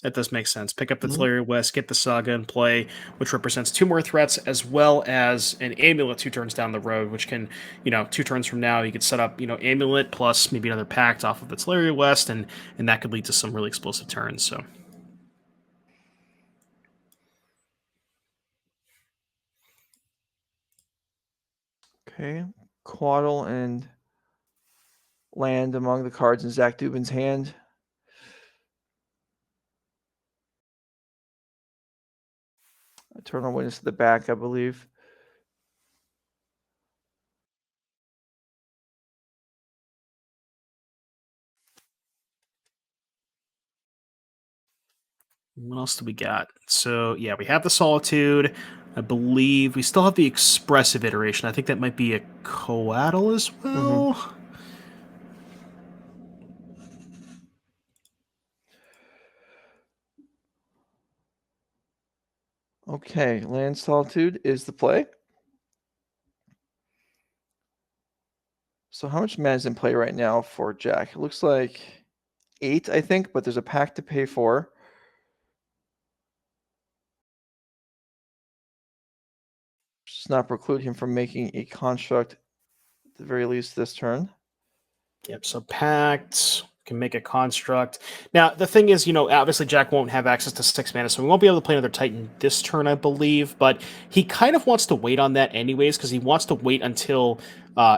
That does make sense. Pick up the Tolaria West, get the Saga in play, which represents 2 more threats, as well as an Amulet 2 turns down the road, which can, 2 turns from now, you could set up, Amulet plus maybe another Pact off of the Tolaria West, and that could lead to some really explosive turns. So, Okay, Coatl and land among the cards in Zach Dubin's hand. Eternal Witness to the back, I believe. What else do we got? So yeah, we have the Solitude. I believe we still have the Expressive iteration. I think that might be a Coatl as well. Okay, Land Solitude is the play. So how much mana is in play right now for Jack? It looks like 8, I think, but there's a pact to pay for. Does not preclude him from making a construct at the very least this turn. Yep, so Pact can make a construct. Now, the thing is, obviously Jack won't have access to 6 mana, so we won't be able to play another Titan this turn, I believe, but he kind of wants to wait on that anyways, because he wants to wait until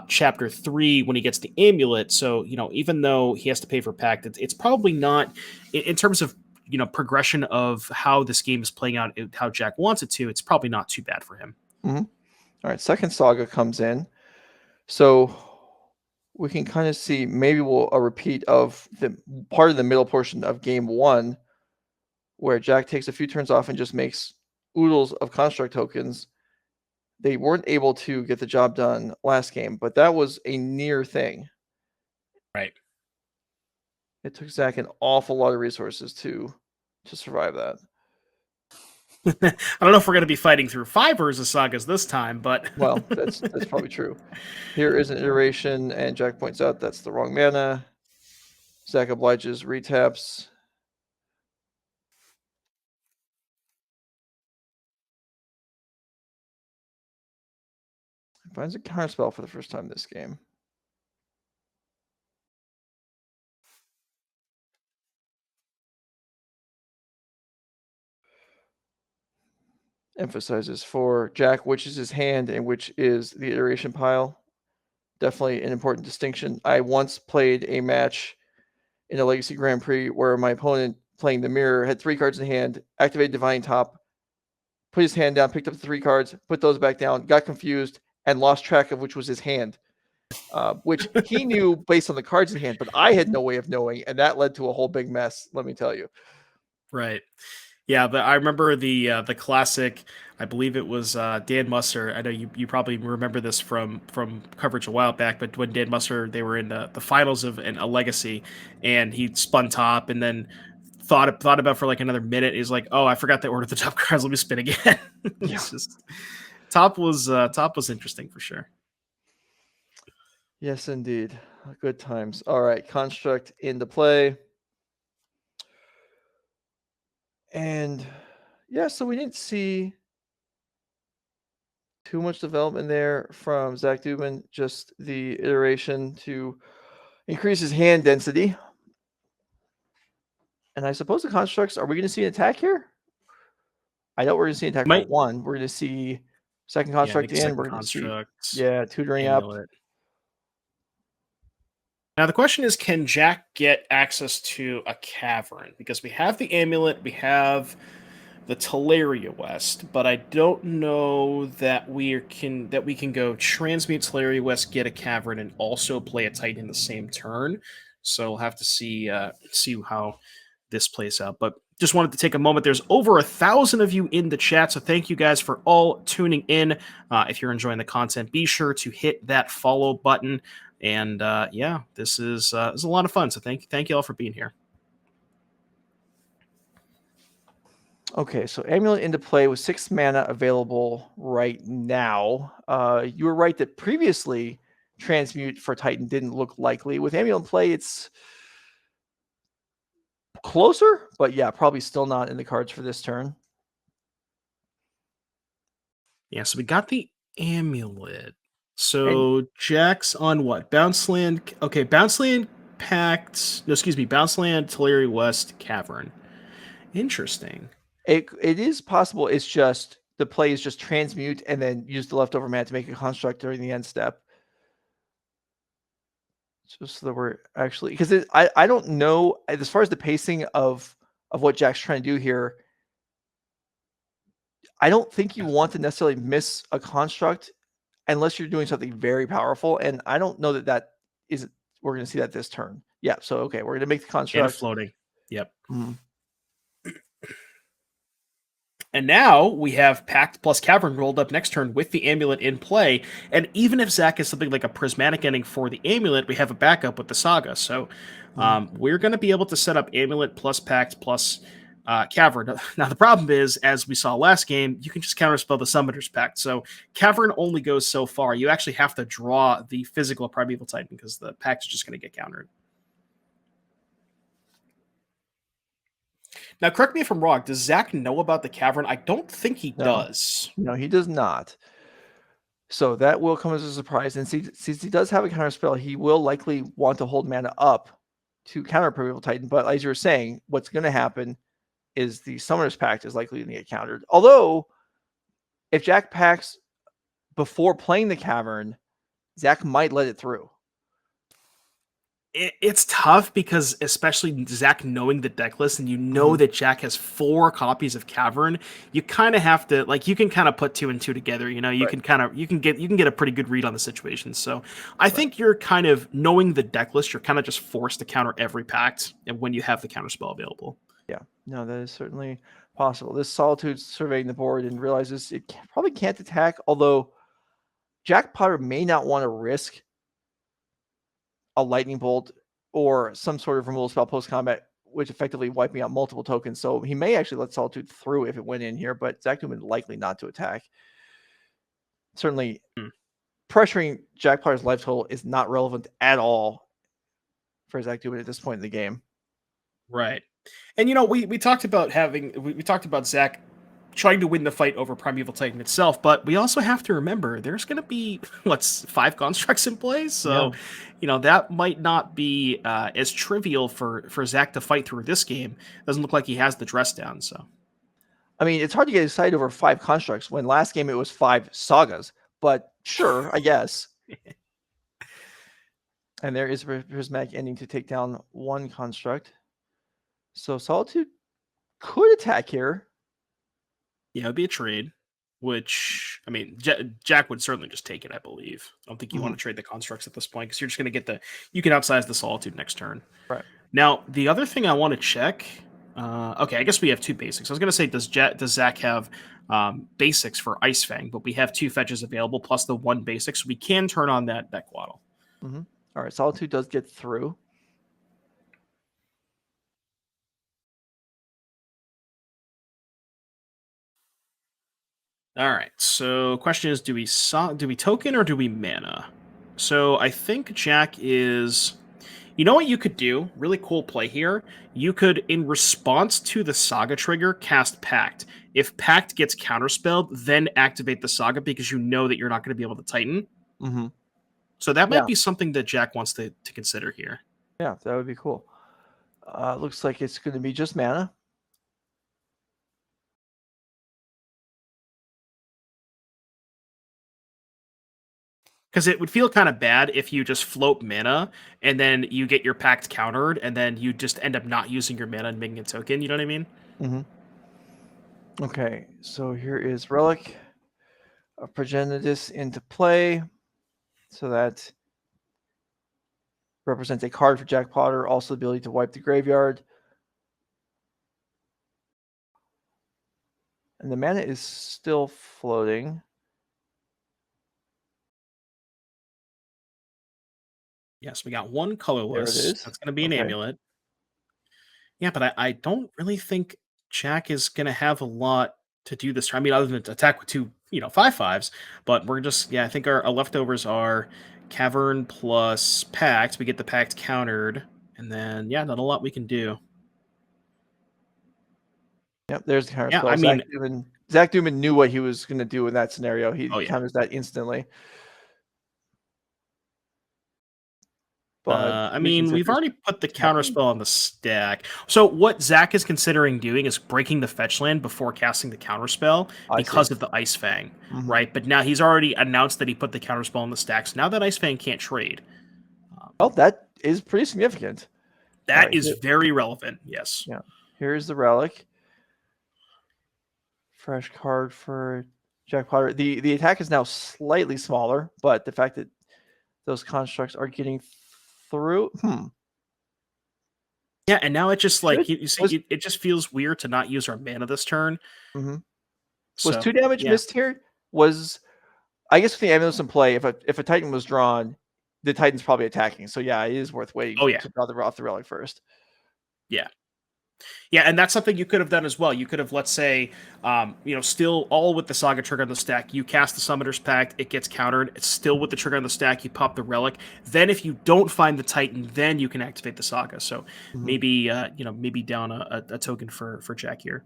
Chapter 3 when he gets the Amulet, so, even though he has to pay for Pact, it's probably not, in terms of, progression of how this game is playing out, how Jack wants it to, it's probably not too bad for him. Mm-hmm. All right, second Saga comes in. So we can kind of see maybe a repeat of the part of the middle portion of game 1 where Jack takes a few turns off and just makes oodles of construct tokens. They weren't able to get the job done last game, but that was a near thing. Right. It took Zach an awful lot of resources to survive that. I don't know if we're going to be fighting through 5 Urza sagas this time, but well, that's probably true. Here is an iteration, and Jack points out that's the wrong mana. Zach obliges, retaps. Finds a counterspell for the first time this game. Emphasizes for Jack which is his hand and which is the iteration pile. Definitely an important distinction. I once played a match in a Legacy Grand Prix where my opponent playing the mirror had 3 cards in hand, activated Divine Top, put his hand down, picked up the 3 cards, put those back down, got confused, and lost track of which was his hand. Which he knew based on the cards in hand, but I had no way of knowing, and that led to a whole big mess, let me tell you. Right. Yeah, but I remember the classic. I believe it was Dan Musser. I know you probably remember this from coverage a while back. But when Dan Musser, they were in the finals of a Legacy, and he spun top, and then thought about for like another minute. He's like, "Oh, I forgot to order the top cards. Let me spin again." It's just top was interesting for sure. Yes, indeed. Good times. All right, construct into play. And yeah, so we didn't see too much development there from Zach Dubin, just the iteration to increase his hand density. And I suppose the constructs, are we going to see an attack here? I know we're going to see an attack for 1. We're going to see second construct in. We're going to see, tutoring Amulet. up. Now the question is, can Jack get access to a cavern? Because we have the Amulet, we have the Tolaria West, but I don't know that we can go transmute Tolaria West, get a cavern, and also play a Titan in the same turn. So we'll have to see how this plays out. But just wanted to take a moment. There's over 1,000 of you in the chat, so thank you guys for all tuning in. If you're enjoying the content, be sure to hit that follow button. And this is a lot of fun. So thank you all for being here. Okay, so Amulet into play with 6 mana available right now. You were right that previously Transmute for Titan didn't look likely. With Amulet in play, it's closer, but yeah, probably still not in the cards for this turn. Yeah, so we got the Amulet. So Jack's on what? Bounce Land. Okay, Bounce Land, Pact. No, excuse me. Bounce Land, Tolaria West, Cavern. Interesting. It is possible. It's just the play is just transmute and then use the leftover mana to make a construct during the end step. Just so that we're actually, because I don't know as far as the pacing of what Jack's trying to do here. I don't think you want to necessarily miss a construct unless you're doing something very powerful, and I don't know that is we're going to see that this turn. Yeah, so okay, we're going to make the construct And floating. Yep. Mm-hmm. And now we have Pact plus Cavern rolled up next turn with the Amulet in play. And even if Zach is something like a Prismatic Ending for the Amulet, we have a backup with the Saga. So we're going to be able to set up Amulet plus Pact plus Cavern. Now, the problem is, as we saw last game, you can just counterspell the Summoner's Pact. So Cavern only goes so far. You actually have to draw the physical Primeval Titan because the Pact is just going to get countered. Now, correct me if I'm wrong. Does Zach know about the Cavern? I don't think he does. No, he does not. So that will come as a surprise. And since he does have a counter spell, he will likely want to hold mana up to counter Primeval Titan. But as you were saying, what's going to happen is the Summoner's Pact is likely to get countered. Although, if Jack packs before playing the Cavern, Zach might let it through. It's tough because, especially Zach knowing the deck list, and you know that Jack has 4 copies of Cavern, you kind of have to, like, you can kind of put 2 and 2 together. You know, you can kind of you can get a pretty good read on the situation. So I think you're kind of knowing the deck list. You're kind of just forced to counter every pact, and when you have the counter spell available. Yeah, no, that is certainly possible. This Solitude's surveying the board and realizes it probably can't attack. Although Jack Potter may not want to risk a lightning bolt or some sort of removal spell post combat, which effectively wiping out multiple tokens. So he may actually let Solitude through if it went in here, but Zach Dubin likely not to attack. Certainly, pressuring Jack Potter's life total is not relevant at all for Zach Dubin at this point in the game. Right. And you know, we talked about we talked about Zach trying to win the fight over Primeval Titan itself, but we also have to remember there's going to be 5 constructs in play, so you know that might not be as trivial for Zach to fight through this game. Doesn't look like he has the dress down. So, I mean, it's hard to get excited over 5 constructs when last game it was 5 sagas, but sure, I guess. And there is a Prismatic Ending to take down 1 construct. So Solitude could attack here. Yeah, it'd be a trade, which, I mean, Jack would certainly just take it, I believe. I don't think you want to trade the constructs at this point because you're just going to get you can outsize the Solitude next turn. Right. Now, the other thing I want to check, okay, I guess we have 2 basics. I was going to say, does Zach have basics for Ice-Fang, but we have 2 fetches available plus the 1 basic, so we can turn on that Coatl. All right, Solitude does get through. All right. So, question is, do we token or do we mana? So, I think Jack is. You know what you could do? Really cool play here. You could, in response to the Saga trigger, cast Pact. If Pact gets counterspelled, then activate the Saga because you know that you're not going to be able to Titan. So that might be something that Jack wants to consider here. Yeah, that would be cool. Looks like it's going to be just mana. Because it would feel kind of bad if you just float mana and then you get your Pact countered and then you just end up not using your mana and making a token. You know what I mean? Okay, so here is Relic of Progenitus into play. So that represents a card for Jack Potter, also the ability to wipe the graveyard. And the mana is still floating. Yes, we got 1 colorless. That's going to be an amulet. Yeah, but I don't really think Jack is going to have a lot to do this. I mean, other than to attack with 2, 5/5s, but we're just, I think our leftovers are Cavern plus Pact. We get the Pact countered, and then, not a lot we can do. Yep, there's the counter spell. I mean, Zach Dubin knew what he was going to do in that scenario. He counters that instantly. but I usually mean, if we've there's already put the attacking. counterspell on the stack. So what Zach is considering doing is breaking the fetch land before casting the counterspell I see. because of the Ice-Fang, Mhm. right? But now he's already announced that he put the counterspell on the stack. So now that Ice-Fang can't trade. Oh, that is pretty significant. All That right, is very relevant, yes. yeah. Here's the relic. Fresh card for Jack Potter. The attack is now slightly smaller, but the fact that those constructs are getting through. Yeah, and now it just like Should you see, it just feels weird to not use our mana this turn. was So 2 damage yeah, missed here? Was I guess with the Amulets in play, if a Titan was drawn, the Titan's probably attacking. So yeah, it is worth waiting oh yeah, to draw off the relic first. yeah. Yeah, and that's something you could have done as well. You could have, let's say, still all with the Saga trigger on the stack. You cast the Summoner's Pact, it gets countered. It's still with the trigger on the stack. You pop the relic. Then, if you don't find the Titan, then you can activate the Saga. So maybe, maybe down a token for Jack here.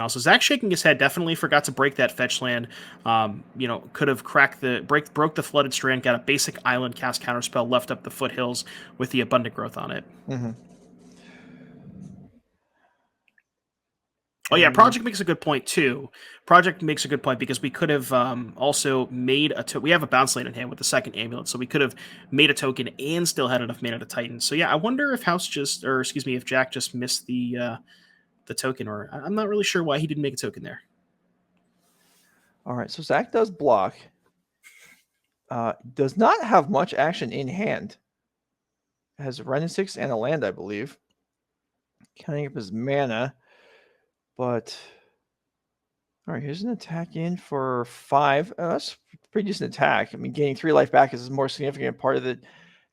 So Zach shaking his head definitely forgot to break that fetch land. Could have broke the flooded strand, got a basic island cast counterspell, left up the foothills with the abundant growth on it. Oh yeah, Project makes a good point too. Project makes a good point because we could have also made we have a bounce lane in hand with the second amulet, so we could have made a token and still had enough mana to Titan. So yeah, I wonder if if Jack just missed the token, or I'm not really sure why he didn't make a token there. All right, so Zach does block. Does not have much action in hand. Has a Run and 6 and a land, I believe. Counting up his mana. But all right, here's an attack in for 5. That's a pretty decent attack. I mean, gaining 3 life back is a more significant part of the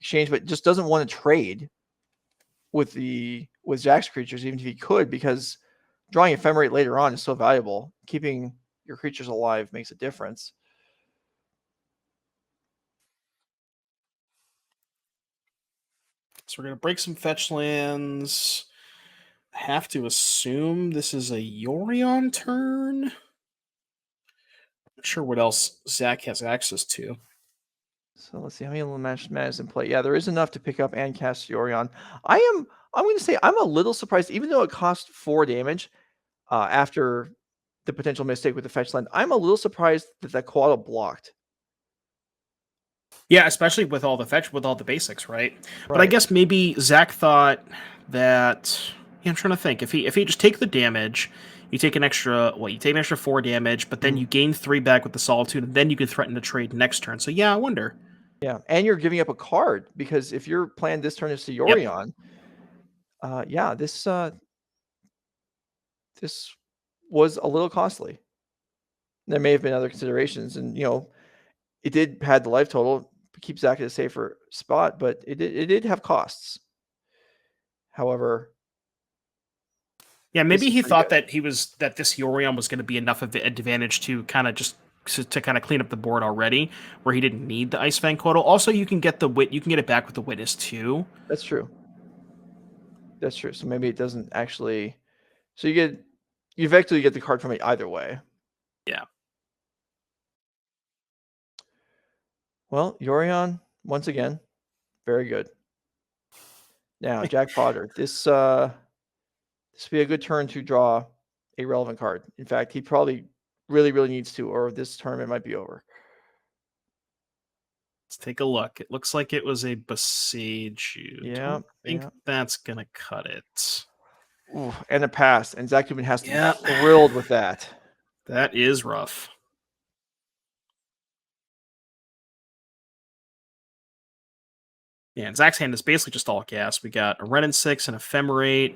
exchange, but just doesn't want to trade with Jack's creatures, even if he could, because drawing Ephemerate later on is so valuable. Keeping your creatures alive makes a difference. So we're gonna break some fetch lands. I have to assume this is a Yorion turn. Not sure what else Zach has access to. So let's see how many mana is in play. Yeah, there is enough to pick up and cast Yorion. I'm going to say I'm a little surprised, even though it cost 4 damage after the potential mistake with the fetch land. I'm a little surprised that Coatl blocked. Yeah, especially with all the basics, right? But I Right. guess maybe Zach thought that. Yeah, I'm trying to think. If he just take the damage, you take an extra 4 damage, but then you gain 3 back with the Solitude, and then you can threaten to trade next turn. So yeah, I wonder. Yeah, and you're giving up a card because if your plan this turn is to Yorion, this was a little costly. There may have been other considerations, and it did pad the life total, keep Zach at a safer spot, but it did have costs. However, Yeah, maybe he thought good. that this Yorion was going to be enough of an advantage to kind of clean up the board already, where he didn't need the Ice-Fang Coatl. Also, you can get it back with the Witness too. That's true. That's true. So maybe it doesn't actually. So you effectively get the card from it either way. Yeah. Well, Yorion once again, very good. Now Jack Potter, this would be a good turn to draw a relevant card. In fact, he probably really, really needs to, or this tournament might be over. Let's take a look. It looks like it was a Boseiju. Yeah, Don't think that's gonna cut it. Ooh, and a pass, and Zach Dubin has to Yeah. be thrilled with that. That is rough. Yeah, and Zach's hand is basically just all gas. We got a Ren and 6 and Ephemerate.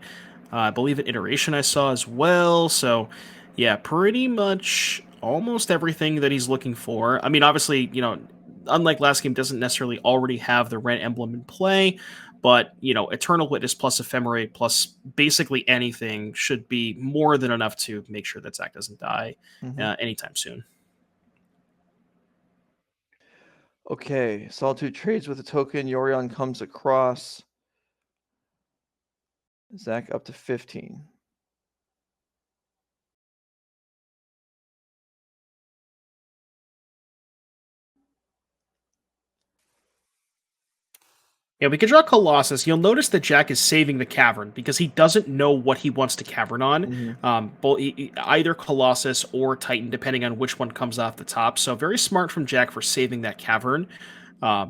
I believe an iteration I saw as well. So, yeah, pretty much almost everything that he's looking for. I mean, obviously, unlike last game, doesn't necessarily already have the Ren emblem in play, but Eternal Witness plus Ephemerate plus basically anything should be more than enough to make sure that Zach doesn't die anytime soon. Okay, Solitude trades with a token. Yorion comes across. Zach up to 15. Yeah, we could draw Colossus. You'll notice that Jack is saving the Cavern because he doesn't know what he wants to Cavern on. Either Colossus or Titan, depending on which one comes off the top. So very smart from Jack for saving that Cavern,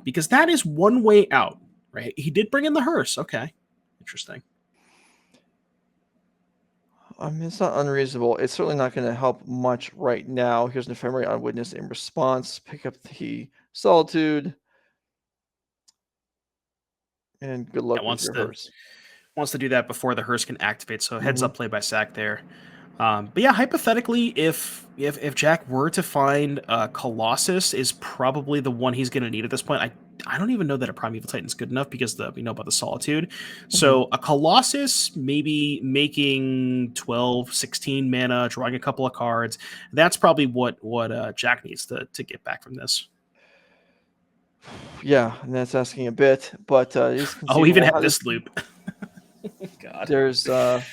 because that is one way out. Right? He did bring in the hearse. Okay, interesting. I mean, it's not unreasonable. It's certainly not going to help much right now. Here's an Ephemerate on Witness in response. Pick up the Solitude. And good luck with your hearse. Wants to do that before the hearse can activate. So heads up play by Sack there. But yeah, hypothetically, if Jack were to find Colossus is probably the one he's going to need at this point. I don't even know that a Primeval Titan is good enough because we know about the Solitude. So a Colossus, maybe making 12, 16 mana, drawing a couple of cards. That's probably what Jack needs to get back from this. Yeah, and that's asking a bit, but we even have this loop. God. There's 7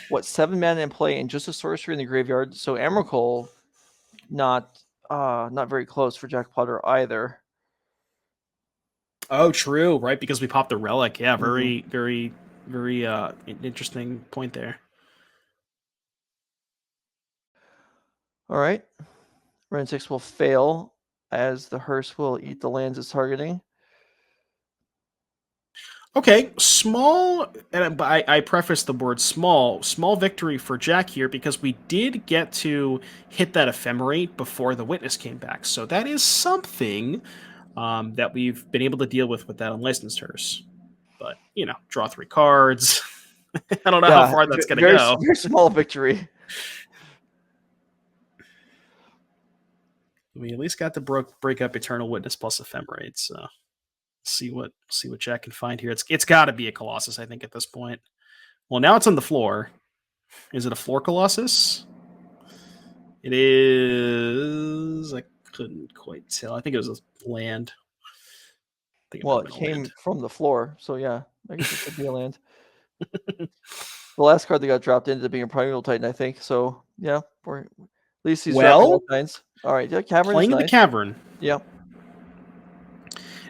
mana in play and just a sorcery in the graveyard. So Emrakul, not very close for Jack Potter either. Oh, true, right? Because we popped the relic. Yeah, very, very, very interesting point there. All right. Ren 6 will fail as the hearse will eat the lands it's targeting. Okay, small, and I preface the word small victory for Jack here because we did get to hit that Ephemerate before the Witness came back. So that is something that we've been able to deal with that Unlicensed Hearse. But, draw 3 cards. I don't know how far that's going to go. Very small victory. We at least got to break up Eternal Witness plus Ephemerate, so see what Jack can find here. It's got to be a Colossus, I think, at this point. Well, now it's on the floor. Is it a floor Colossus? It is. I couldn't quite tell. I think it was a land. Well, it came from the floor, so yeah, I guess it could be a land. The last card that got dropped ended up being a Primeval Titan, I think. So yeah, at least he's dropping all kinds. All right, yeah, Cavern playing in the Cavern. Yeah.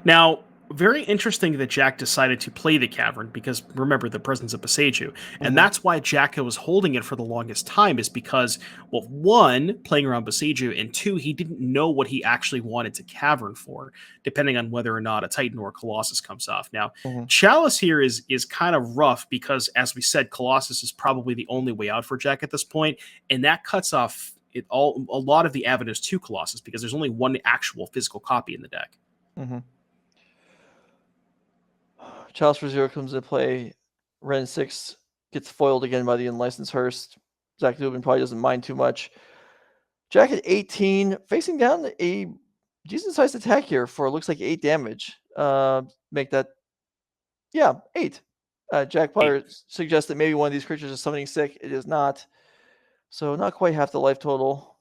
Now, very interesting that Jack decided to play the Cavern because remember the presence of Boseiju. And that's why Jack was holding it for the longest time is because, well, 1, playing around Boseiju, and 2, he didn't know what he actually wanted to Cavern for, depending on whether or not a Titan or a Colossus comes off. Now, Chalice here is kind of rough because, as we said, Colossus is probably the only way out for Jack at this point, and that cuts off a lot of the avenues to Colossus because there's only one actual physical copy in the deck. Chalice for 0 comes into play. Ren 6 gets foiled again by the Unlicensed Hearse. Zach Dubin probably doesn't mind too much. Jack at 18, facing down a decent-sized attack here for looks like 8 damage. Make that, 8. Jack Potter suggests that maybe one of these creatures is summoning sick. It is not. So not quite half the life total.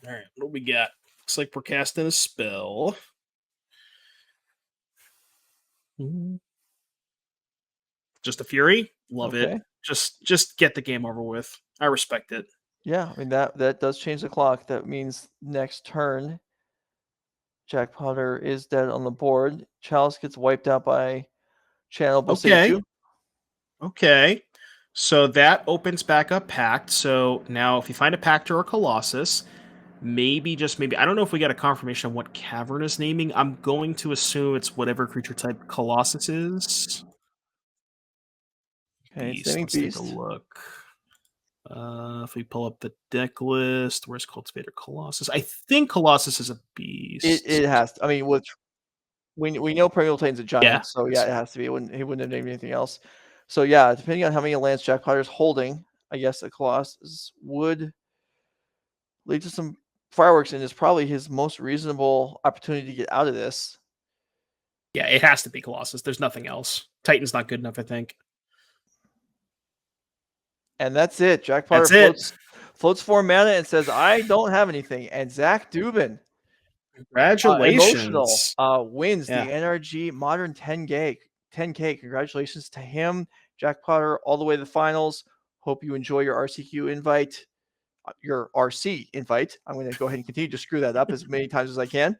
All right, what do we got? Looks like we're casting a spell. Just a Fury? Love it. Just get the game over with. I respect it. Yeah, I mean that does change the clock. That means next turn, Jack Potter is dead on the board. Chalice gets wiped out by Channel Boseiju. Okay. So that opens back up Pact. So now if you find a Pact or a Colossus, maybe, I don't know if we got a confirmation on what Cavern is naming. I'm going to assume it's whatever creature type Colossus is. Okay, Let's take a look. If we pull up the deck list, where's Cultivator Colossus? I think Colossus is a beast. It has to. I mean, we know Primeval Titan's a giant, so yeah, it has to be. He wouldn't have named anything else. So yeah, depending on how many lands Jack Potter's holding, I guess a Colossus would lead to some fireworks, and is probably his most reasonable opportunity to get out of this. Yeah, it has to be Colossus. There's nothing else. Titan's not good enough, I think. And that's it. Jack Potter floats 4 mana and says, I don't have anything. And Zach Dubin, congratulations, emotional, wins the NRG Modern 10 Gig 10K. Congratulations to him. Jack Potter all the way to the finals. Hope you enjoy your RCQ invite, your RC invite. I'm going to go ahead and continue to screw that up as many times as I can.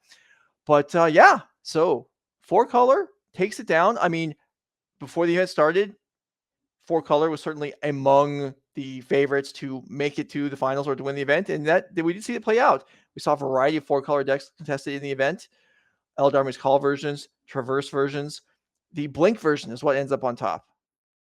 But yeah, so 4-color takes it down. I mean, before the event started, 4-color was certainly among the favorites to make it to the finals or to win the event. And that we did see it play out. We saw a variety of 4-color decks contested in the event. Eldarmy's Call versions, Traverse versions. The Blink version is what ends up on top.